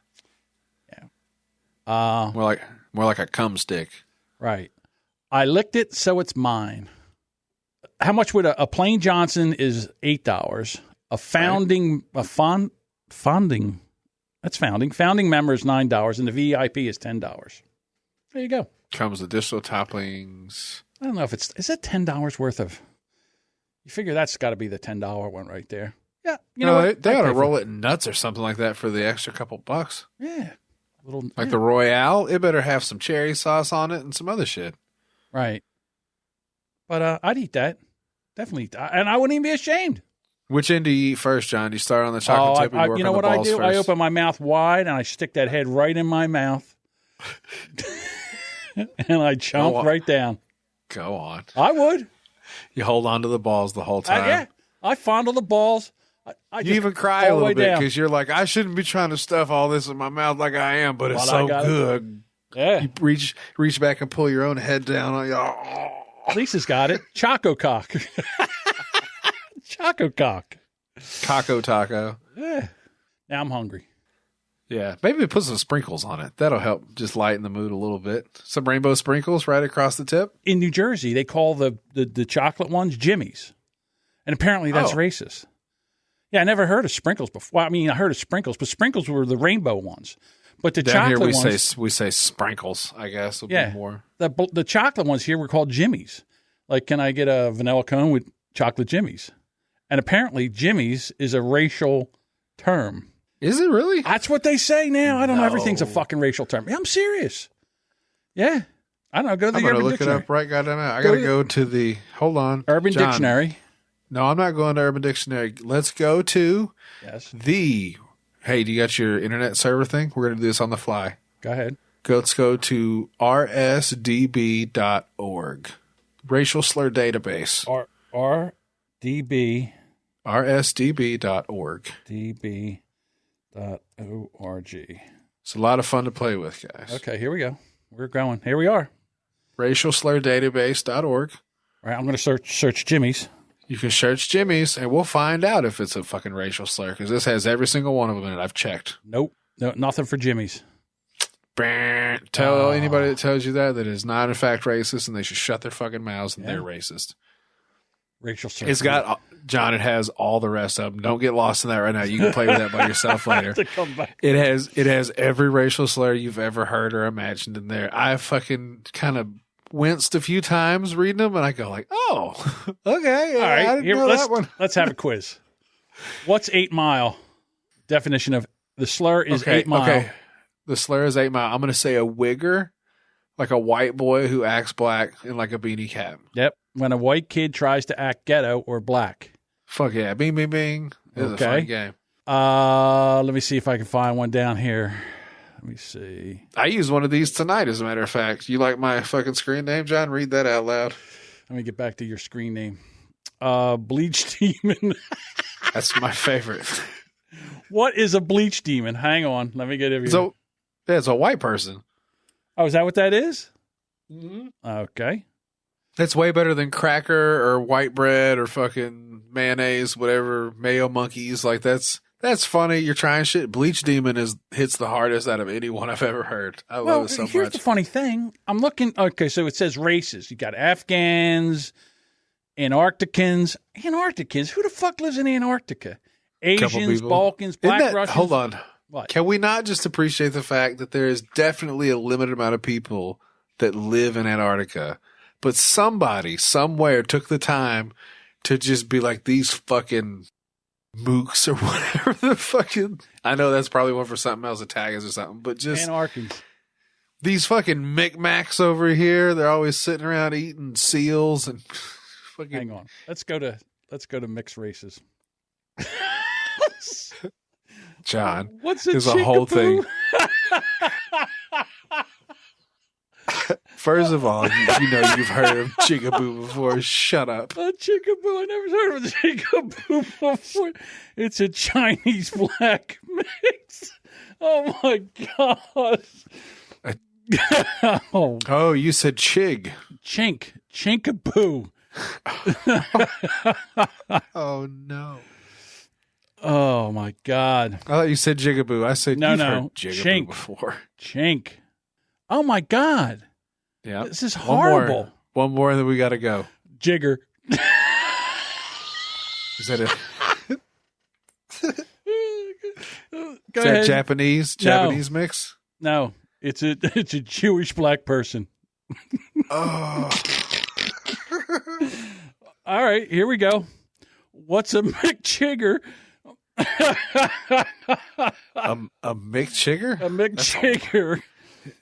Yeah. More like a cum stick. Right. I licked it, so it's mine. How much would a plain Johnson is $8. Founding member is $9, and the VIP is $10. There you go. Comes additional toppings. I don't know if is that $10 worth of. You figure that's got to be the $10 one right there. Yeah, you know what? They ought to roll it in nuts or something like that for the extra couple bucks. Yeah, the Royale. It better have some cherry sauce on it and some other shit. Right. But I'd eat that. Definitely eat that. And I wouldn't even be ashamed. Which end do you eat first, John? Do you start on the chocolate tip or you work you know on the what balls I do? first? I open my mouth wide and I stick that head right in my mouth. And I chomp right down. Go on. I would. You hold on to the balls the whole time. Yeah. I fondle the balls. You even cry a little bit because you're like, I shouldn't be trying to stuff all this in my mouth like I am, but it's so good. Yeah. You reach back and pull your own head down on you. Lisa's got it. Choco-Cock. Choco-Cock. Caco taco. Yeah. Now I'm hungry. Yeah. Maybe put some sprinkles on it. That'll help just lighten the mood a little bit. Some rainbow sprinkles right across the tip. In New Jersey, they call the chocolate ones Jimmy's. And apparently that's racist. Yeah, I never heard of sprinkles before. Well, I mean, I heard of sprinkles, but sprinkles were the rainbow ones. But the Down chocolate here ones, we say sprinkles, I guess would be more. The chocolate ones here were called Jimmy's. Like, can I get a vanilla cone with chocolate Jimmy's? And apparently Jimmy's is a racial term. Is it really? That's what they say now. I don't know. Everything's a fucking racial term. Yeah, I'm serious. Yeah. I don't know. Go to the Urban look Dictionary. it up right goddamn now. I got to go to the, hold on. Urban John. Dictionary. No, I'm not going to Urban Dictionary. Let's go to hey, do you got your internet server thing? We're going to do this on the fly. Go ahead. Let's go to rsdb.org. Racial Slur Database. RDB. rsdb.org. db.org. It's a lot of fun to play with, guys. Okay, here we go. We're going. Here we are. Racial Slur Database.org. All right, I'm going to search Jimmy's. You can search Jimmy's, and we'll find out if it's a fucking racial slur, because this has every single one of them in it. I've checked. Nope. No, nothing for Jimmy's. Tell anybody that tells you that is not in fact racist, and they should shut their fucking mouths, and they're racist. Racial slur. It's got, John, it has all the rest of them. Don't get lost in that right now. You can play with that by yourself later. To come back. It has every racial slur you've ever heard or imagined in there. I fucking kind of winced a few times reading them, and I go like, oh, okay. All right, I didn't know that one. Let's have a quiz. What's 8 Mile? Definition of the slur is 8 Mile. Okay, the slur is 8 Mile. I'm going to say a wigger, like a white boy who acts black in like a beanie cap. Yep. When a white kid tries to act ghetto or black. Fuck yeah. Bing, bing, bing. It's a fun game. Let me see if I can find one down here. Let me see. I used one of these tonight, as a matter of fact. You like my fucking screen name, John? Read that out loud. Let me get back to your screen name. Bleach Demon. That's my favorite. What is a bleach demon? Hang on. Let me get it here. So, it's a white person. Oh, is that what that is? Mm-hmm. Okay. That's way better than cracker or white bread or fucking mayonnaise, whatever, mayo monkeys. Like, that's funny. You're trying shit. Bleach Demon hits the hardest out of anyone I've ever heard. I love it so much. Here's the funny thing. I'm looking. Okay, so it says races. You got Afghans, Antarcticans. Antarcticans? Who the fuck lives in Antarctica? Asians, Balkans, Black Russians. Hold on. What? Can we not just appreciate the fact that there is definitely a limited amount of people that live in Antarctica? But somebody, somewhere, took the time to just be like, these fucking mooks or whatever the fucking... I know that's probably one for something else, Italians or something, but just... Anarchans. These fucking Micmacs over here, they're always sitting around eating seals and fucking... Hang on. Let's go to mixed races. John, what's a there's a whole thing. First of all, you know you've heard of Chicaboo before. Shut up. A Chicaboo. I never heard of a Chicaboo before. It's a Chinese black mix. Oh my god. Oh, you said chig. Chinkaboo. Oh no. Oh my god. I thought you said jigaboo. I said no, you've heard jigaboo before. Chink. Oh my god. Yeah. This is horrible. One more and then we got to go. Jigger. Is that it? Go Is ahead. that Japanese mix? No. It's a Jewish black person. Oh. All right, here we go. What's a McChigger? A McChigger? A McChigger.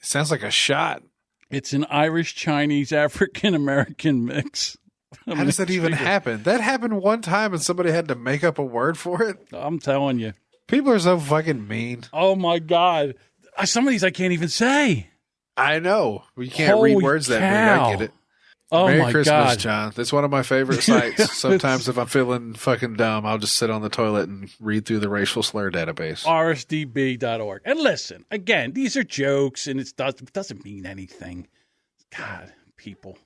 Sounds like a shot. It's an Irish, Chinese, African American mix. How does that even happen? That happened one time and somebody had to make up a word for it? I'm telling you. People are so fucking mean. Oh, my God. Some of these I can't even say. I know. You can't read words that big. I get it. Oh, Merry my Christmas, God. John. That's one of my favorite sites. Sometimes if I'm feeling fucking dumb, I'll just sit on the toilet and read through the racial slur database. RSDB.org. And listen, again, these are jokes, and it doesn't mean anything. God, people.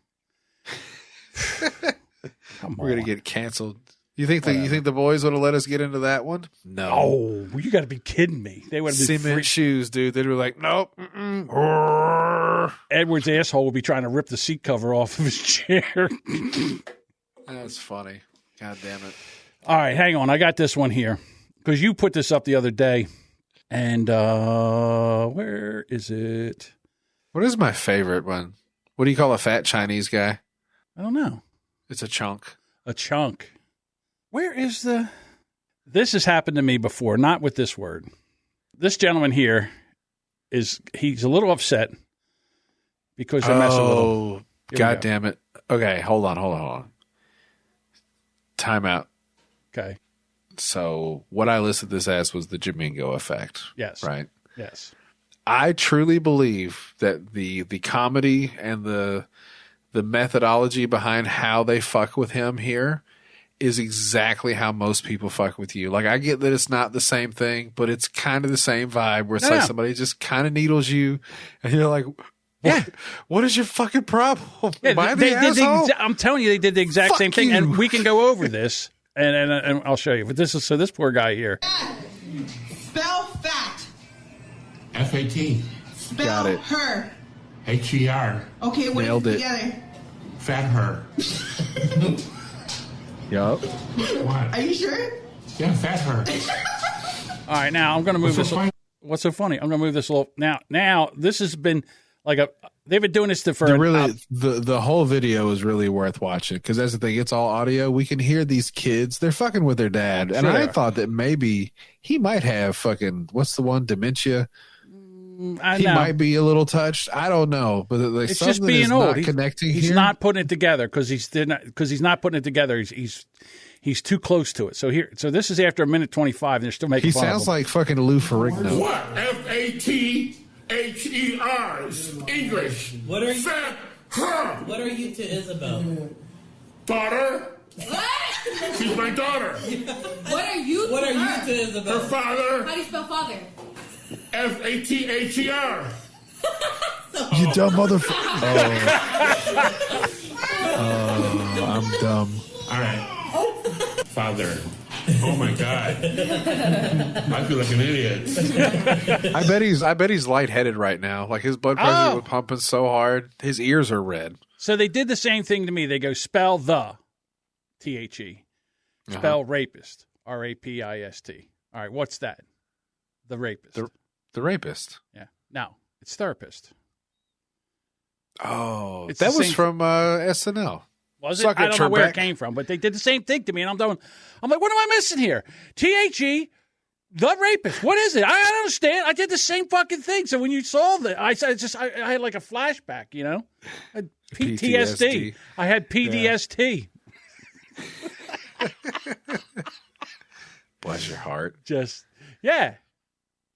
Come We're going to get canceled. You think the boys would have let us get into that one? No. Oh, you got to be kidding me. They would have been cement shoes, dude. They'd be like, nope. Edward's asshole would be trying to rip the seat cover off of his chair. That's funny. God damn it. All right, hang on. I got this one here because you put this up the other day. And where is it? What is my favorite one? What do you call a fat Chinese guy? I don't know. It's a chunk. A chunk. Where is the... This has happened to me before, not with this word. This gentleman here he's a little upset because I mess with him. Oh, God damn it. Okay, hold on. Time out. Okay. So what I listed this as was the Jamingo effect. Yes. Right? Yes. I truly believe that the comedy and the methodology behind how they fuck with him here is exactly how most people fuck with you. Like, I get that it's not the same thing, but it's kind of the same vibe where it's somebody just kind of needles you and you're like, what is your fucking problem? Yeah, Am I the asshole? I'm telling you, they did the exact same thing. And we can go over this and I'll show you. But this poor guy here. Spell fat. F-A-T. Spell Got it. her. H-E-R. Okay, what Nailed is it. together? Fat her. Yup. What? Are you sure? Yeah, fat her. All right, now I'm going to move What's this. so funny? What's so funny? I'm going to move this a little. Now this has been like they've been doing this for The whole video is really worth watching because that's the thing. It's all audio. We can hear these kids. They're fucking with their dad, and Sure they I are. thought that maybe he might have fucking what's the one dementia. I He know. might be a little touched. I don't know, but like It's just something being is old. not connecting He's here. not putting it together because he's not putting it together. He's too close to it. So this is after a minute 25, and they're still making. He fun of sounds him. like fucking Lou Ferrigno. What? F-A-T-H-E-R. English. What are you? Fat her. What are you to Isabel? Daughter. She's my daughter. What are you? What are you to Her Isabel? father. How do you spell father? F-A-T-H-E-R. You dumb motherfucker. Oh, I'm dumb. All right. Father. Oh my God. I feel like an idiot. I bet he's lightheaded right now. Like his blood pressure was pumping so hard, his ears are red. So they did the same thing to me. They go spell the T-H-E. Spell rapist. R-A-P-I-S-T. All right, what's that? The rapist. The rapist. Yeah. No, it's therapist. Oh, It's that the was same- from SNL. Was it? Suck I it, don't know where it Trebek. came from, but they did the same thing to me, and I'm like, what am I missing here? T-H-E, the rapist. What is it? I don't understand. I did the same fucking thing. So when you saw that, I had like a flashback, you know? I had PTSD. I had PDST. Bless your heart. Just, yeah.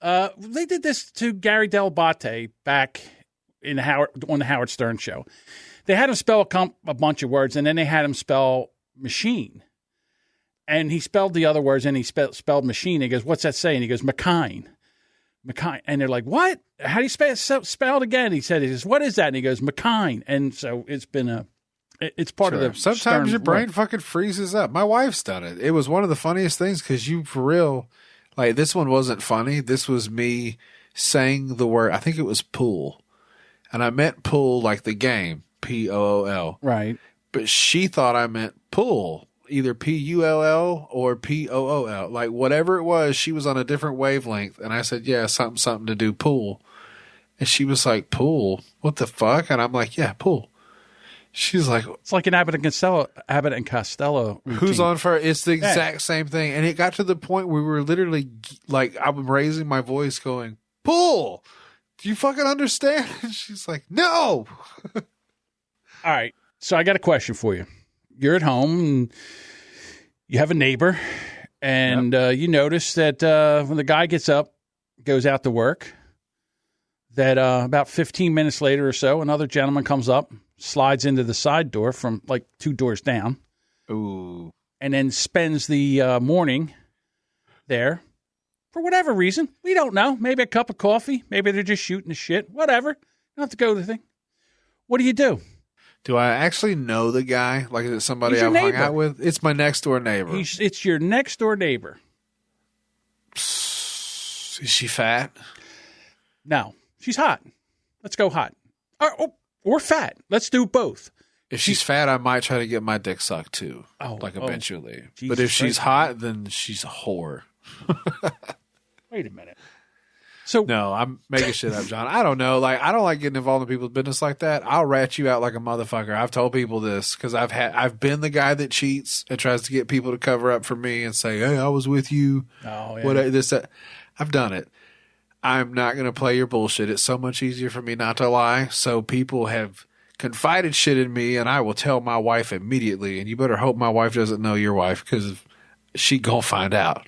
They did this to Gary Delabate back on the Howard Stern show. They had him spell a bunch of words, and then they had him spell machine. And he spelled the other words, and he spelled machine. He goes, what's that saying? He goes, McKine. And they're like, what? How do you spell it again? He says, what is that? And he goes, McKine. And so it's been it's part of the Sometimes Stern your brain work. fucking freezes up. My wife's done it. It was one of the funniest things because you, for real, like this one wasn't funny. This was me saying the word. I think it was pool. And I meant pool like the game, P-O-O-L. Right. But she thought I meant pool, either P-U-L-L or P-O-O-L. Like whatever it was, she was on a different wavelength. And I said, yeah, something to do pool. And she was like, pool? What the fuck? And I'm like, yeah, pool. She's like, It's like an Abbott and Costello routine. who's on first? It's the exact same thing. And it got to the point where we were literally like, I'm raising my voice going, pool. Do you fucking understand? And she's like, no. All right. So I got a question for you. You're at home and you have a neighbor, and you notice that when the guy gets up, goes out to work, that about 15 minutes later or so, another gentleman comes up, slides into the side door from like 2 doors down, Ooh. and then spends the morning there for whatever reason. We don't know. Maybe a cup of coffee. Maybe they're just shooting the shit. Whatever. You don't have to go to the thing. What do you do? Do I actually know the guy? Like, is it somebody He's your I've hung neighbor. out with? It's my next door neighbor. It's your next door neighbor. Is she fat? No, she's hot. Let's go hot. Or fat. Let's do both. If she's fat, I might try to get my dick sucked too. Oh, Eventually. Jesus But if she's Christ. hot, then she's a whore. Wait a minute. So No, I'm making shit up, John. I don't know. Like, I don't like getting involved in people's business like that. I'll rat you out like a motherfucker. I've told people this because I've been the guy that cheats and tries to get people to cover up for me and say, "Hey, I was with you." Oh, yeah. What that. I've done it. I'm not going to play your bullshit. It's so much easier for me not to lie. So people have confided shit in me, and I will tell my wife immediately. And you better hope my wife doesn't know your wife because she gonna find out.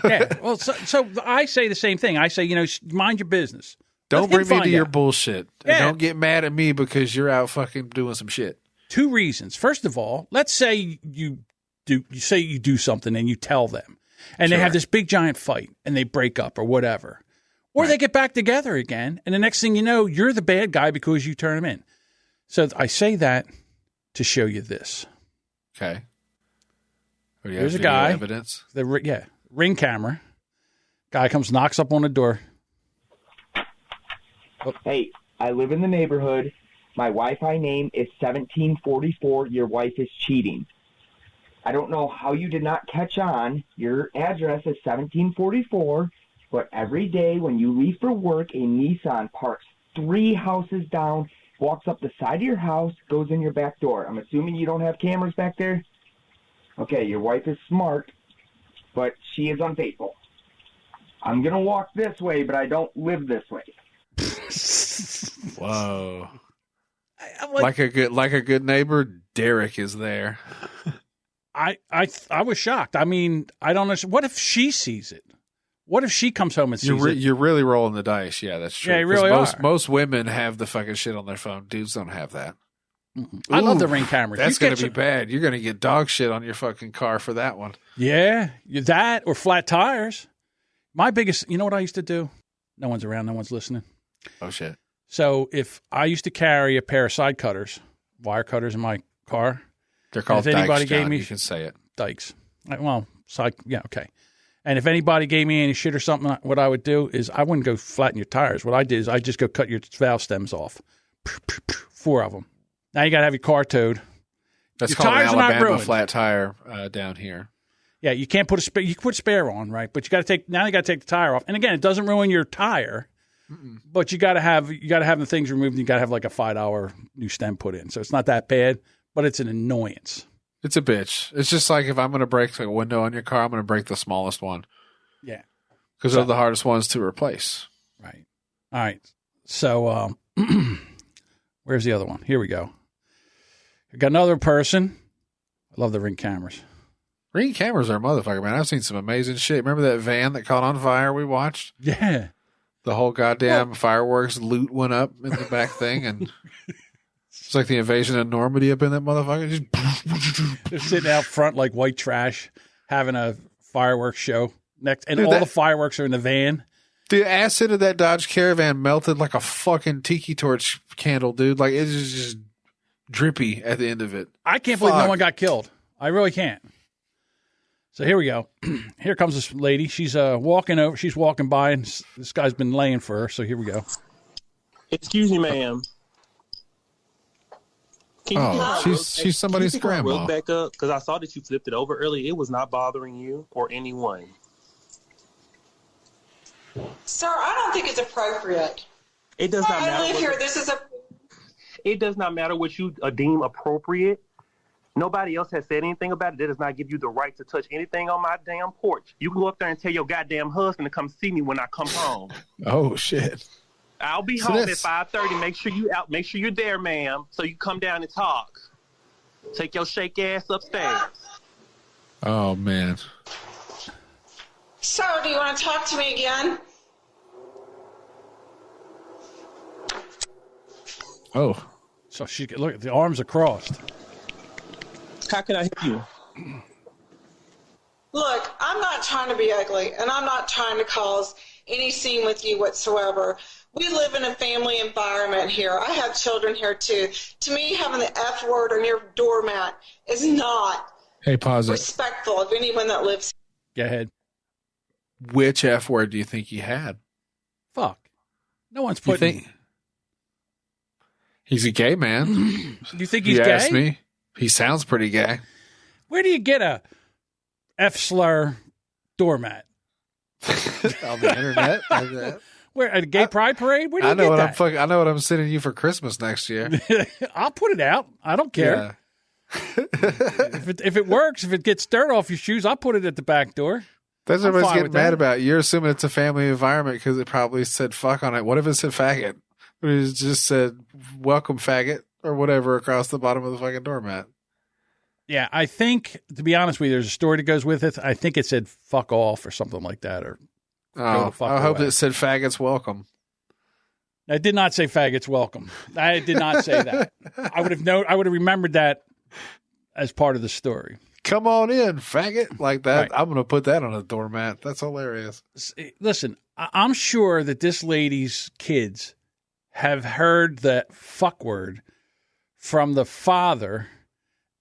yeah. Well, so I say the same thing. I say, mind your business. Don't Let him bring me to find your out. bullshit. Yeah. And don't get mad at me because you're out fucking doing some shit. 2 reasons. First of all, let's say you do something and you tell them, and they have this big giant fight and they break up or whatever, or they get back together again, and the next thing you know, you're the bad guy because you turn them in. So I say that to show you this. Okay. Or do you There's have a video guy. Evidence. Ring camera. Guy comes, knocks up on the door. Hey, I live in the neighborhood. My Wi-Fi name is 1744. Your wife is cheating. I don't know how you did not catch on. Your address is 1744, but every day when you leave for work, a Nissan parks 3 houses down, walks up the side of your house, goes in your back door. I'm assuming you don't have cameras back there? Okay, your wife is smart, but she is unfaithful. I'm going to walk this way, but I don't live this way. Whoa. Like a good neighbor, Derek is there. I was shocked. I mean, I don't understand. What if she sees it? What if she comes home and sees it? You're really rolling the dice. Yeah, that's true. Yeah, you really are. Most women have the fucking shit on their phone. Dudes don't have that. I love the Ring cameras. That's going to be bad. You're going to get dog shit on your fucking car for that one. Yeah, that or flat tires. My biggest, you know what I used to do? No one's around. No one's listening. Oh, shit. So if I used to carry a pair of side cutters, wire cutters in my car. They're called if anybody dikes, gave John. me, you can say it. Dikes. Well, side, yeah, okay. And if anybody gave me any shit or something, what I would do is I wouldn't go flatten your tires. What I did is I just go cut your valve stems off. 4 of them. Now you got to have your car towed. That's your called an tires are not Alabama ruined. flat tire down here. Yeah, you can't put a spare. You can put a spare on, right? But you got to take the tire off. And again, it doesn't ruin your tire, but you got to have the things removed. And you got to have like a $5 new stem put in. So it's not that bad, but it's an annoyance. It's a bitch. It's just like if I'm going to break a window on your car, I'm going to break the smallest one. Yeah, because they're the hardest ones to replace. Right. All right. So where's the other one? Here we go. I got another person. I love the Ring cameras. Ring cameras are a motherfucker, man. I've seen some amazing shit. Remember that van that caught on fire we watched? Yeah. The whole goddamn fireworks loot went up in the back thing, and it's like the invasion of Normandy up in that motherfucker. They're sitting out front like white trash, having a fireworks show next, and all the fireworks are in the van. The acid of that Dodge Caravan melted like a fucking tiki torch candle, dude. Like it's just drippy at the end of it. I can't believe no one got killed. I really can't. So here we go. Here comes this lady. She's walking over. She's walking by, and this guy's been laying for her. So here we go. Excuse me, ma'am. She's somebody's grandma. Rug back up because I saw that you flipped it over earlier. It was not bothering you or anyone. Sir, I don't think it's appropriate. It does not matter. I live here. It does not matter what you deem appropriate. Nobody else has said anything about it. That does not give you the right to touch anything on my damn porch. You can go up there and tell your goddamn husband to come see me when I come home. Oh shit! I'll be home at 5:30. Make sure you out. Make sure you're there, ma'am, so you come down and talk. Take your shake ass upstairs. Oh man. Sir, do you want to talk to me again? Oh. So she look. The arms are crossed. How can I help you? Look, I'm not trying to be ugly, and I'm not trying to cause any scene with you whatsoever. We live in a family environment here. I have children here, too. To me, having the F word on your doormat is not respectful of anyone that lives here. Go ahead. Which F word do you think he had? Fuck. No one's putting... He's a gay man. You think he's gay? gay? Ask me. He sounds pretty gay. Where do you get a F-slur doormat? On the internet? Like that? Where, at a gay pride parade? Where do you get that? I know what I'm sending you for Christmas next year. I'll put it out. I don't care. Yeah. if it works, if it gets dirt off your shoes, I'll put it at the back door. That's what everybody's getting mad about. You're assuming it's a family environment because it probably said fuck on it. What if it said faggot? But it just said welcome faggot or whatever across the bottom of the fucking doormat. Yeah, I think, to be honest with you, there's a story that goes with it. I think it said fuck off or something like that. Or I hope it said faggots welcome. I did not say faggots welcome. I did not say that. I would have remembered that as part of the story. Come on in, faggot. Like that. Right. I'm going to put that on a doormat. That's hilarious. Listen, I'm sure that this lady's kids have heard the fuck word from the father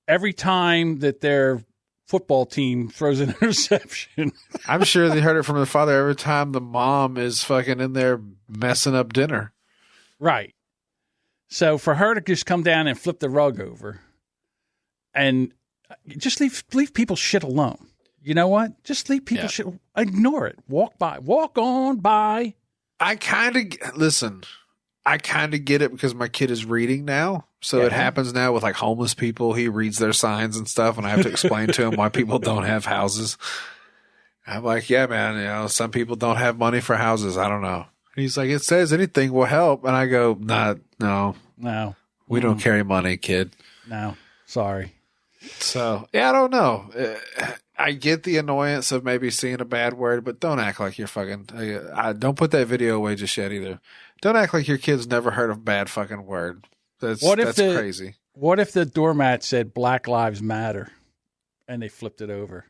every time that their football team throws an interception. I'm sure they heard it from the father every time the mom is fucking in there messing up dinner. Right. So for her to just come down and flip the rug over and just leave people's shit alone. You know what? Just leave people's shit. Ignore it. Walk on by. I kind of get it because my kid is reading now. So it happens now with like homeless people. He reads their signs and stuff, and I have to explain to him why people don't have houses. I'm like, yeah, man, some people don't have money for houses. I don't know. He's like, it says anything will help. And I go, no. We don't carry money, kid. No, sorry. So, I don't know. I get the annoyance of maybe seeing a bad word, but don't act like you're fucking, don't put that video away just yet either. Don't act like your kid's never heard a bad fucking word. That's crazy. What if the doormat said Black Lives Matter and they flipped it over?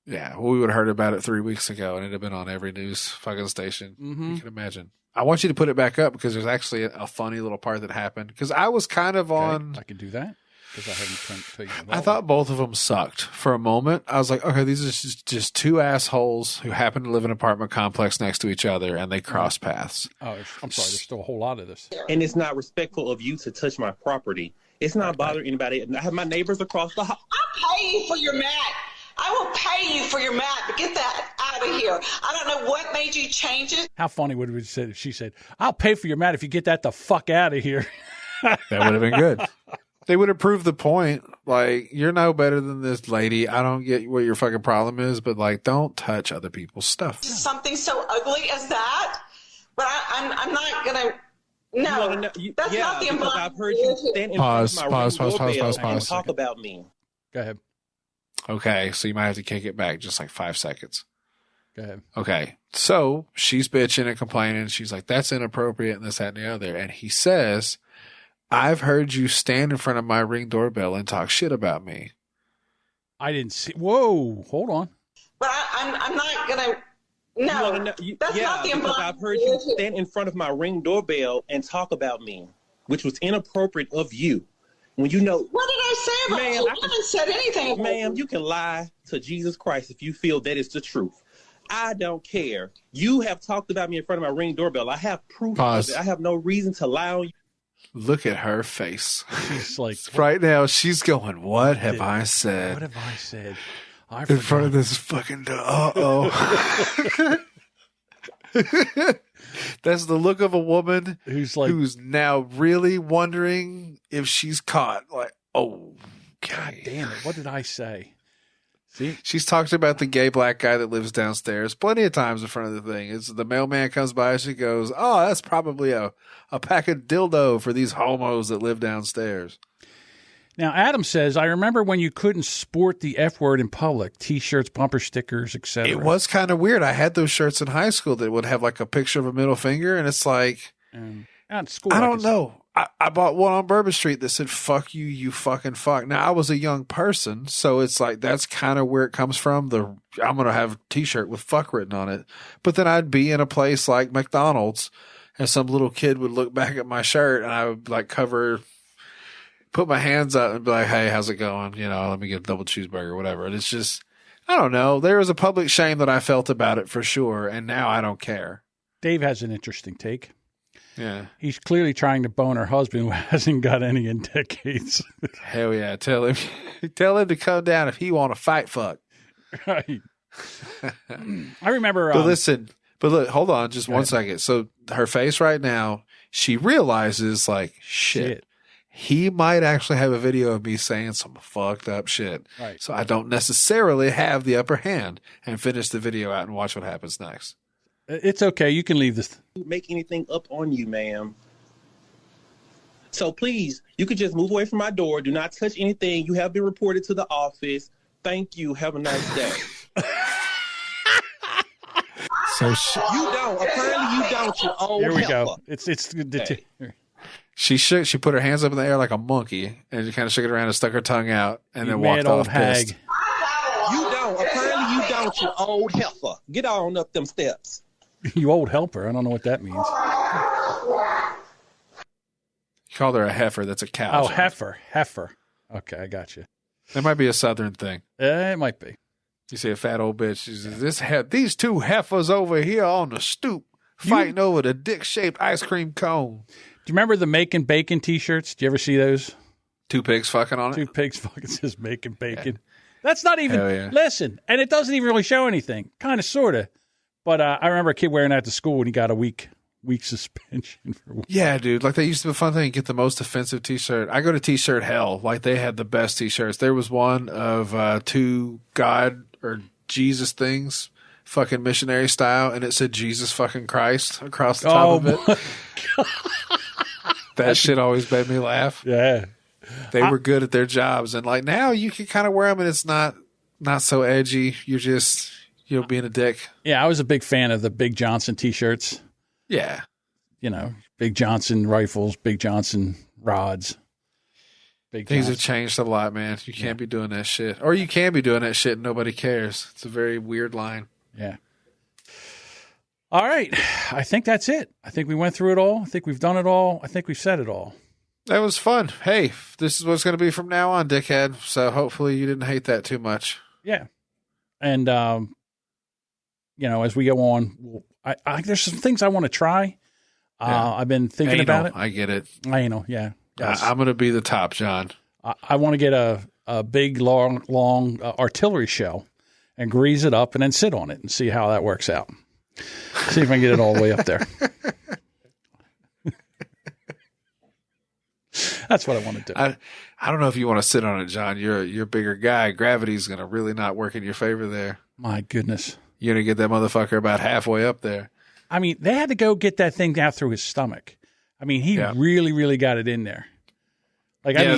Yeah, we would have heard about it 3 weeks ago, and it'd have been on every news fucking station. You can imagine. I want you to put it back up because there's actually a funny little part that happened. Because I was kind of on. I could do that because I haven't told you. I thought both of them sucked for a moment. I was like, okay, these are just two assholes who happen to live in an apartment complex next to each other, and they cross paths. Oh, I'm sorry. There's still a whole lot of this. And it's not respectful of you to touch my property. It's not bothering anybody. I have my neighbors across the hall. I'll pay you for your mat. I will pay you for your mat, but get that out of here. I don't know what made you change it. How funny would it have been if she said, I'll pay for your mat if you get that the fuck out of here. That would have been good. They would have proved the point. Like, you're no better than this lady. I don't get what your fucking problem is, but like, don't touch other people's stuff. Something so ugly as that? But I'm not going to. No, that's not the environment. I've heard you stand in front of my doorbell and talk about me. Go ahead. Okay, so you might have to kick it back just like 5 seconds. Go ahead. Okay, so she's bitching and complaining. She's like, that's inappropriate and this, that, and the other. And he says, I've heard you stand in front of my Ring doorbell and talk shit about me. I didn't see. Whoa, hold on. But I'm not going to. No, that's not the environment. I've heard you stand in front of my Ring doorbell and talk about me, which was inappropriate of you. When you know, what did I say about you? I haven't said anything about ma'am, you can lie to Jesus Christ if you feel that is the truth. I don't care. You have talked about me in front of my Ring doorbell. I have proof of it. I have no reason to lie on you. Look at her face. She's like, right now, she's going, what have I said? What have I said? In front of this fucking door. Uh-oh. That's the look of a woman who's now really wondering if she's caught. Like, oh, God damn it. What did I say? See? She's talked about the gay black guy that lives downstairs plenty of times in front of the thing. It's the mailman comes by, she goes, oh, that's probably a pack of dildo for these homos that live downstairs. Now, Adam says, I remember when you couldn't sport the F word in public, T-shirts, bumper stickers, etc. It was kind of weird. I had those shirts in high school that would have like a picture of a middle finger, and it's like, at school, I don't know. I bought one on Bourbon Street that said, fuck you, you fucking fuck. Now, I was a young person, so it's like that's kind of where it comes from. I'm going to have a T-shirt with fuck written on it. But then I'd be in a place like McDonald's, and some little kid would look back at my shirt, and I would like put my hands up and be like, hey, how's it going? Let me get a double cheeseburger or whatever. And it's just, I don't know. There was a public shame that I felt about it for sure. And now I don't care. Dave has an interesting take. Yeah. He's clearly trying to bone her husband who hasn't got any in decades. Hell yeah. Tell him to come down if he want to fight fuck. Right. I remember. But look, hold on just 1 second. So her face right now, she realizes like, shit. He might actually have a video of me saying some fucked up shit. Right. So I don't necessarily have the upper hand and finish the video out and watch what happens next. It's okay. You can leave this. Make anything up on you, ma'am. So please, you could just move away from my door. Do not touch anything. You have been reported to the office. Thank you. Have a nice day. So you don't. Apparently you don't. You old Here we helper. go. It's She shook. She put her hands up in the air like a monkey, and she kind of shook it around and stuck her tongue out, and then walked off pissed. You don't. Apparently you don't. You old heifer. Get on up them steps. You old helper. I don't know what that means. You called her a heifer. That's a cow. Oh, heifer. Okay, I got you. That might be a southern thing. It might be. You say a fat old bitch. She says, these two heifers over here on the stoop fighting over the dick-shaped ice cream cone. Do you remember the Making Bacon T-shirts? Do you ever see those? 2 pigs fucking on it? 2 pigs fucking says Making Bacon. Yeah. That's not even, yeah. Listen, and it doesn't even really show anything. Kind of, sort of. But I remember a kid wearing that to school and he got a week suspension for. Yeah, dude. Like, that used to be a fun thing. You get the most offensive T-shirt. I go to T-shirt hell. Like, they had the best T-shirts. There was one of 2 God or Jesus things, fucking missionary style, and it said Jesus fucking Christ across the top of it. That shit always made me laugh. Yeah. They were good at their jobs. And, like, now you can kind of wear them and it's not so edgy. You're just, being a dick. Yeah, I was a big fan of the Big Johnson T-shirts. Yeah. Big Johnson rifles, Big Johnson rods. Things have changed a lot, man. You can't be doing that shit. Or you can be doing that shit and nobody cares. It's a very weird line. Yeah. All right. I think that's it. I think we went through it all. I think we've done it all. I think we've said it all. That was fun. Hey, this is what's going to be from now on, dickhead. So hopefully you didn't hate that too much. Yeah. And, as we go on, there's some things I want to try. I've been thinking about it. I get it. Anal, yeah. Yes. I'm going to be the top, John. I want to get a big, long artillery shell and grease it up and then sit on it and see how that works out. See if I can get it all the way up there. That's what I want to do. I don't know if you want to sit on it, John. You're a bigger guy. Gravity's going to really not work in your favor there. My goodness. You're going to get that motherfucker about halfway up there. I mean, they had to go get that thing out through his stomach. I mean, he really, really got it in there.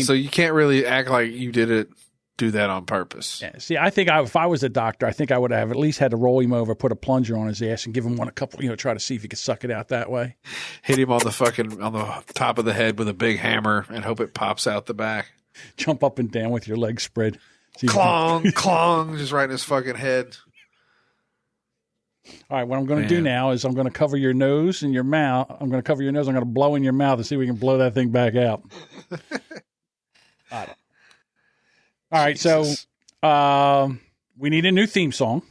So you can't really act like you do that on purpose. Yeah. See, I think if I was a doctor, I think I would have at least had to roll him over, put a plunger on his ass, and give him a couple, try to see if he could suck it out that way. Hit him on the top of the head with a big hammer and hope it pops out the back. Jump up and down with your legs spread. Clong, clong, just right in his fucking head. All right, what I'm going to do now is I'm going to cover your nose and your mouth. I'm going to cover your nose. I'm going to blow in your mouth and see if we can blow that thing back out. All right, Jesus. So we need a new theme song.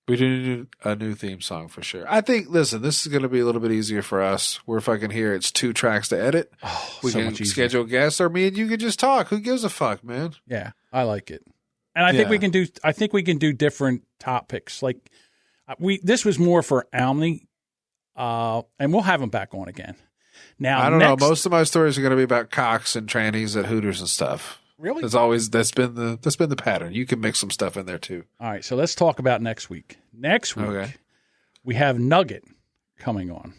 We do need a new theme song for sure. I think, listen, this is going to be a little bit easier for us. We're fucking here. It's 2 tracks to edit. We can schedule guests, or me and you can just talk. Who gives a fuck, man? Yeah, I like it. And I think we can do different topics. Like this was more for Alme, and we'll have him back on again. Now I don't know. Most of my stories are going to be about cocks and trannies at Hooters and stuff. Really? That's been the pattern. You can mix some stuff in there too. All right, so let's talk about next week. Next week, we have Nugget coming on.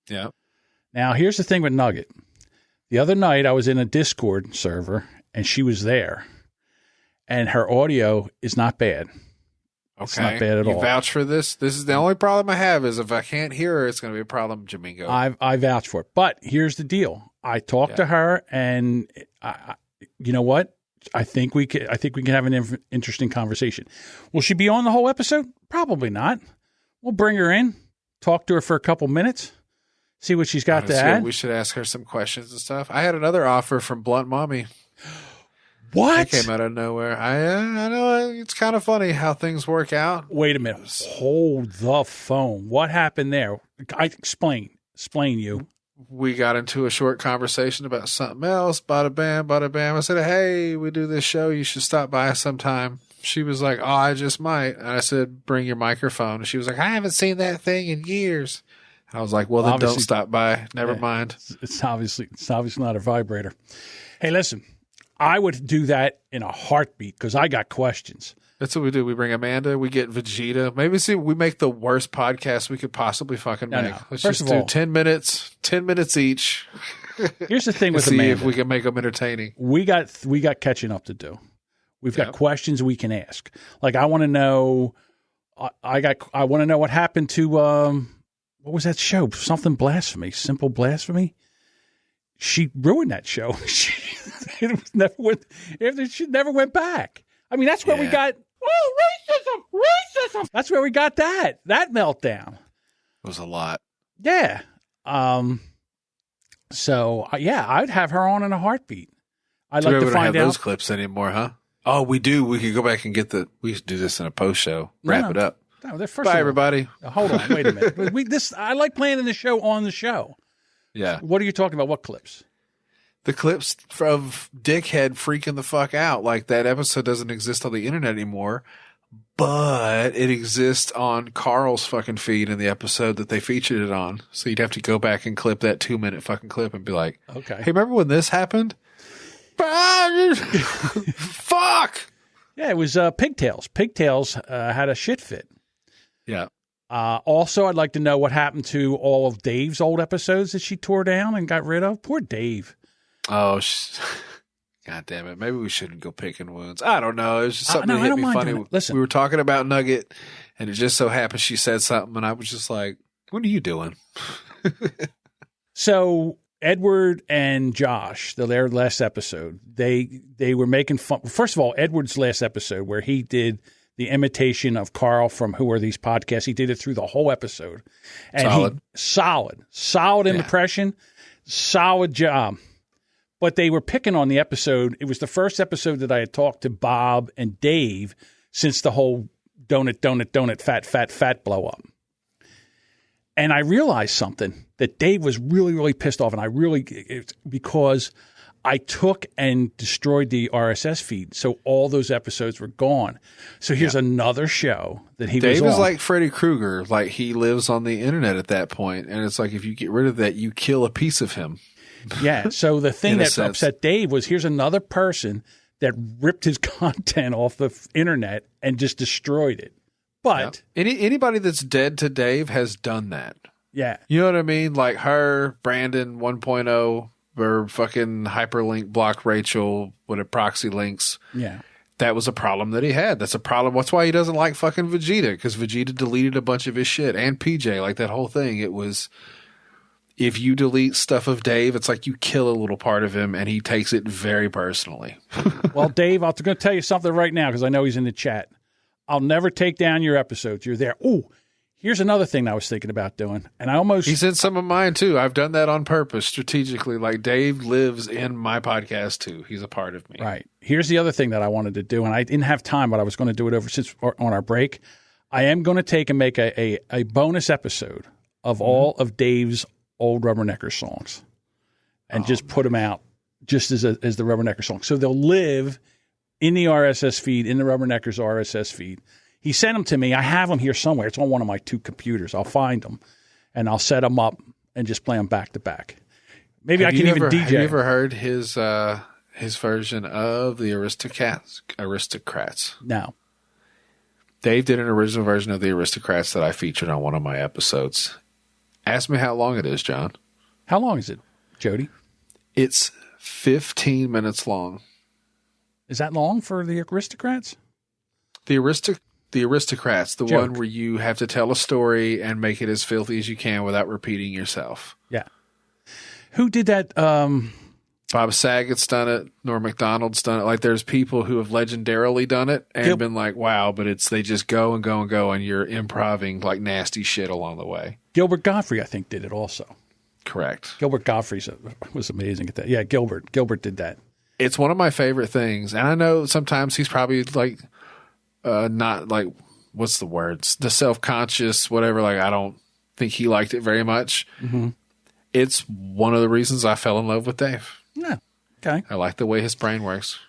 Yeah. Now, here's the thing with Nugget. The other night, I was in a Discord server, and she was there, and her audio is not bad. Okay. It's not bad at all. You vouch for this? This is the only problem I have is if I can't hear her, it's going to be a problem, Jamingo. I vouch for it. But here's the deal. I talked to her, and you know what? I think we can have an interesting conversation. Will she be on the whole episode? Probably not. We'll bring her in, talk to her for a couple minutes, see what she's got to add. We should ask her some questions and stuff. I had another offer from Blunt Mommy. What? That came out of nowhere. I know it's kind of funny how things work out. Wait a minute. Hold the phone. What happened there? Explain you. We got into a short conversation about something else. Bada bam, bada bam. I said, hey, we do this show. You should stop by sometime. She was like, oh, I just might. And I said, bring your microphone. And she was like, I haven't seen that thing in years. I was like, well, then don't stop by. Never mind. It's obviously not a vibrator. Hey, listen, I would do that in a heartbeat because I got questions. That's what we do. We bring Amanda. We get Vegeta. Maybe we make the worst podcast we could possibly fucking make. No. Let's First just do 10 minutes each. Here's the thing with see Amanda. if we can make them entertaining. We got catching up to do. We've got questions we can ask. Like I want to know. I want to know what happened to what was that show? Something Blasphemy, Simple Blasphemy. She ruined that show. She never went back. I mean, that's where we got racism. That's where we got that meltdown. It was a lot. Yeah. So I'd have her on in a heartbeat. I'd like to find out those clips anymore, huh? Oh, we do. We could go back and we should do this in a post show. Wrap it up. No, first Bye, of all, everybody. Hold on. Wait a minute. I like playing the show on the show. Yeah. What are you talking about? What clips? The clips of Dickhead freaking the fuck out. Like, that episode doesn't exist on the internet anymore, but it exists on Carl's fucking feed in the episode that they featured it on. So you'd have to go back and clip that 2-minute fucking clip and be like, okay, hey, remember when this happened? Fuck! Yeah, it was Pigtails. Pigtails had a shit fit. Yeah. Also, I'd like to know what happened to all of Dave's old episodes that she tore down and got rid of. Poor Dave. Oh, God damn it. Maybe we shouldn't go picking wounds. I don't know. It was just something that hit me funny. Listen, we were talking about Nugget, and it just so happened she said something, and I was just like, what are you doing? So Edward and Josh, their last episode, they were making fun. First of all, Edward's last episode where he did the imitation of Carl from Who Are These Podcasts, he did it through the whole episode. And solid impression, solid job. But they were picking on the episode. It was the first episode that I had talked to Bob and Dave since the whole donut, fat blow up. And I realized something, that Dave was really, really pissed off. And because I took and destroyed the RSS feed. So all those episodes were gone. So here's another show that he Dave was on. is like Freddy Krueger. Like, he lives on the internet at that point. And it's like, if you get rid of that, you kill a piece of him. Yeah. So the thing that upset Dave was, here's another person that ripped his content off the internet and just destroyed it. But anybody that's dead to Dave has done that. Yeah. You know what I mean? Like her, Brandon 1.0, or fucking hyperlink block Rachel with a proxy links. Yeah. That was a problem that he had. That's a problem. That's why he doesn't like fucking Vegeta, because Vegeta deleted a bunch of his shit. And PJ, like that whole thing. It was, if you delete stuff of Dave, it's like you kill a little part of him, and he takes it very personally. Well, Dave, I'm going to tell you something right now, because I know he's in the chat. I'll never take down your episodes. You're there. Ooh, here's another thing I was thinking about doing. And he's in some of mine too. I've done that on purpose, strategically. Like, Dave lives in my podcast too. He's a part of me. Right. Here's the other thing that I wanted to do, and I didn't have time, but I was going to do it on our break. I am going to take and make a bonus episode of all of Dave's old Rubberneckers songs, and just put them out just as the Rubbernecker song. So they'll live in the RSS feed, in the Rubberneckers RSS feed. He sent them to me. I have them here somewhere. It's on one of my 2 computers. I'll find them, and I'll set them up and just play them back to back. Maybe I can even DJ. Have you ever heard his version of the Aristocrats? No. Dave did an original version of the Aristocrats that I featured on one of my episodes. Ask me how long it is, John. How long is it, Jody? It's 15 minutes long. Is that long for the Aristocrats? The Aristocrats, the one where you have to tell a story and make it as filthy as you can without repeating yourself. Yeah. Who did that? Bob Saget's done it. Norm Macdonald's done it. Like, there's people who have legendarily done it and been like, wow, but they just go and go and go, and you're improvising like nasty shit along the way. Gilbert Gottfried, I think, did it also. Correct. Gilbert Gottfried was amazing at that. Yeah, Gilbert did that. It's one of my favorite things. And I know sometimes he's probably like, not like, what's the words? The self-conscious, whatever. Like, I don't think he liked it very much. Mm-hmm. It's one of the reasons I fell in love with Dave. Yeah. Okay. I like the way his brain works.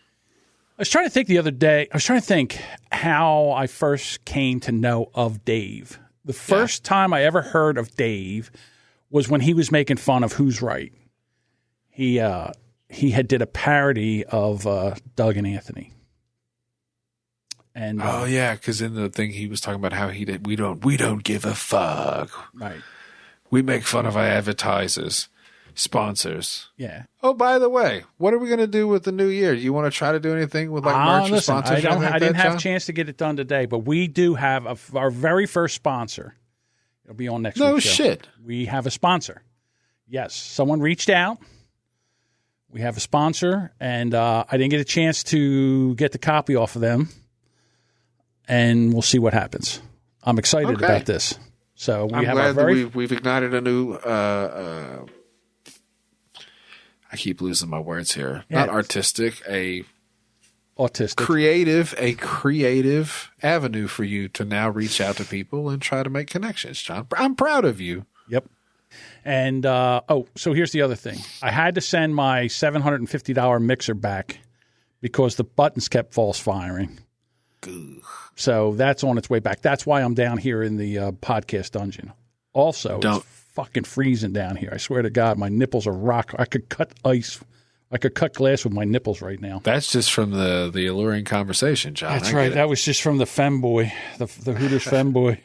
I was trying to think the other day. I was trying to think how I first came to know of Dave. The first time I ever heard of Dave was when he was making fun of Who's Right. He had did a parody of Doug and Anthony. And because in the thing he was talking about how we don't give a fuck. Right. We make fun of our advertisers, sponsors. Yeah. Oh, by the way, what are we going to do with the new year? Do you want to try to do anything with like merch or sponsors? I didn't have a chance to get it done today, but we do have our very first sponsor. It'll be on next week's show. No shit. We have a sponsor. Yes. Someone reached out. We have a sponsor, and I didn't get a chance to get the copy off of them, and we'll see what happens. I'm excited about this. So we've ignited a new. I keep losing my words here. Yeah. Not artistic, a autistic. A creative avenue for you to now reach out to people and try to make connections, John. I'm proud of you. Yep. And, so here's the other thing. I had to send my $750 mixer back because the buttons kept false firing. So that's on its way back. That's why I'm down here in the podcast dungeon. Also, it's fucking freezing down here. I swear to God, my nipples are rock. I could cut ice. I could cut glass with my nipples right now. That's just from the alluring conversation, John. That's right. That was just from the femboy, the Hooters femboy.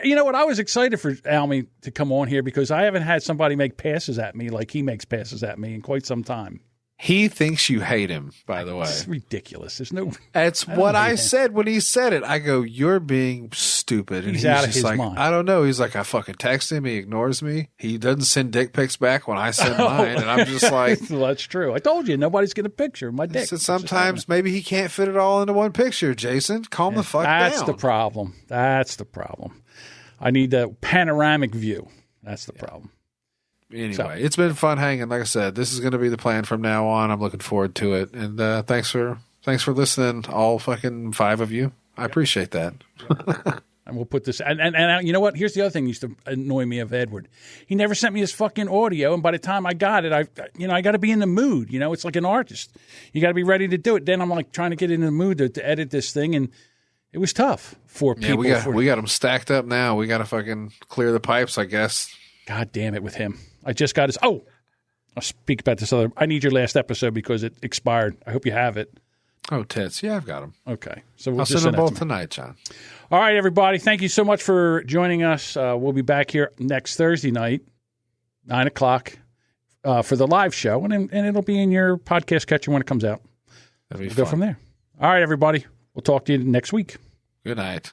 You know what? I was excited for Alme to come on here because I haven't had somebody make passes at me like he makes passes at me in quite some time. He thinks you hate him, by the way. It's ridiculous. There's no. That's what I said when he said it. I go, "You're being stupid." And he's out of just his like, mind. I don't know. He's like, I fucking text him. He ignores me. He doesn't send dick pics back when I send mine. And I'm just like, well, that's true. I told you, nobody's getting a picture of my dick. So sometimes maybe he can't fit it all into one picture, Jason. Calm the fuck down. That's the problem. That's the problem. I need the panoramic view. That's the problem. Anyway, it's been fun hanging. Like I said, this is going to be the plan from now on. I'm looking forward to it. And thanks for listening, all fucking 5 of you. I appreciate that. And we'll put this. And you know what? Here's the other thing that used to annoy me of Edward. He never sent me his fucking audio. And by the time I got it, I got to be in the mood. You know, it's like an artist. You got to be ready to do it. Then I'm like trying to get in the mood to edit this thing. And it was tough for people. Yeah, we got them stacked up now. We got to fucking clear the pipes, I guess. God damn it with him. I just got his. Oh, I'll speak about this other. I need your last episode because it expired. I hope you have it. Oh, tits. Yeah, I've got them. Okay. So we'll I'll just send them both to tonight, John. All right, everybody. Thank you so much for joining us. We'll be back here next Thursday night, 9 o'clock, for the live show. And it'll be in your podcast catcher when it comes out. That'll be we'll fun. go from there. All right, everybody. We'll talk to you next week. Good night.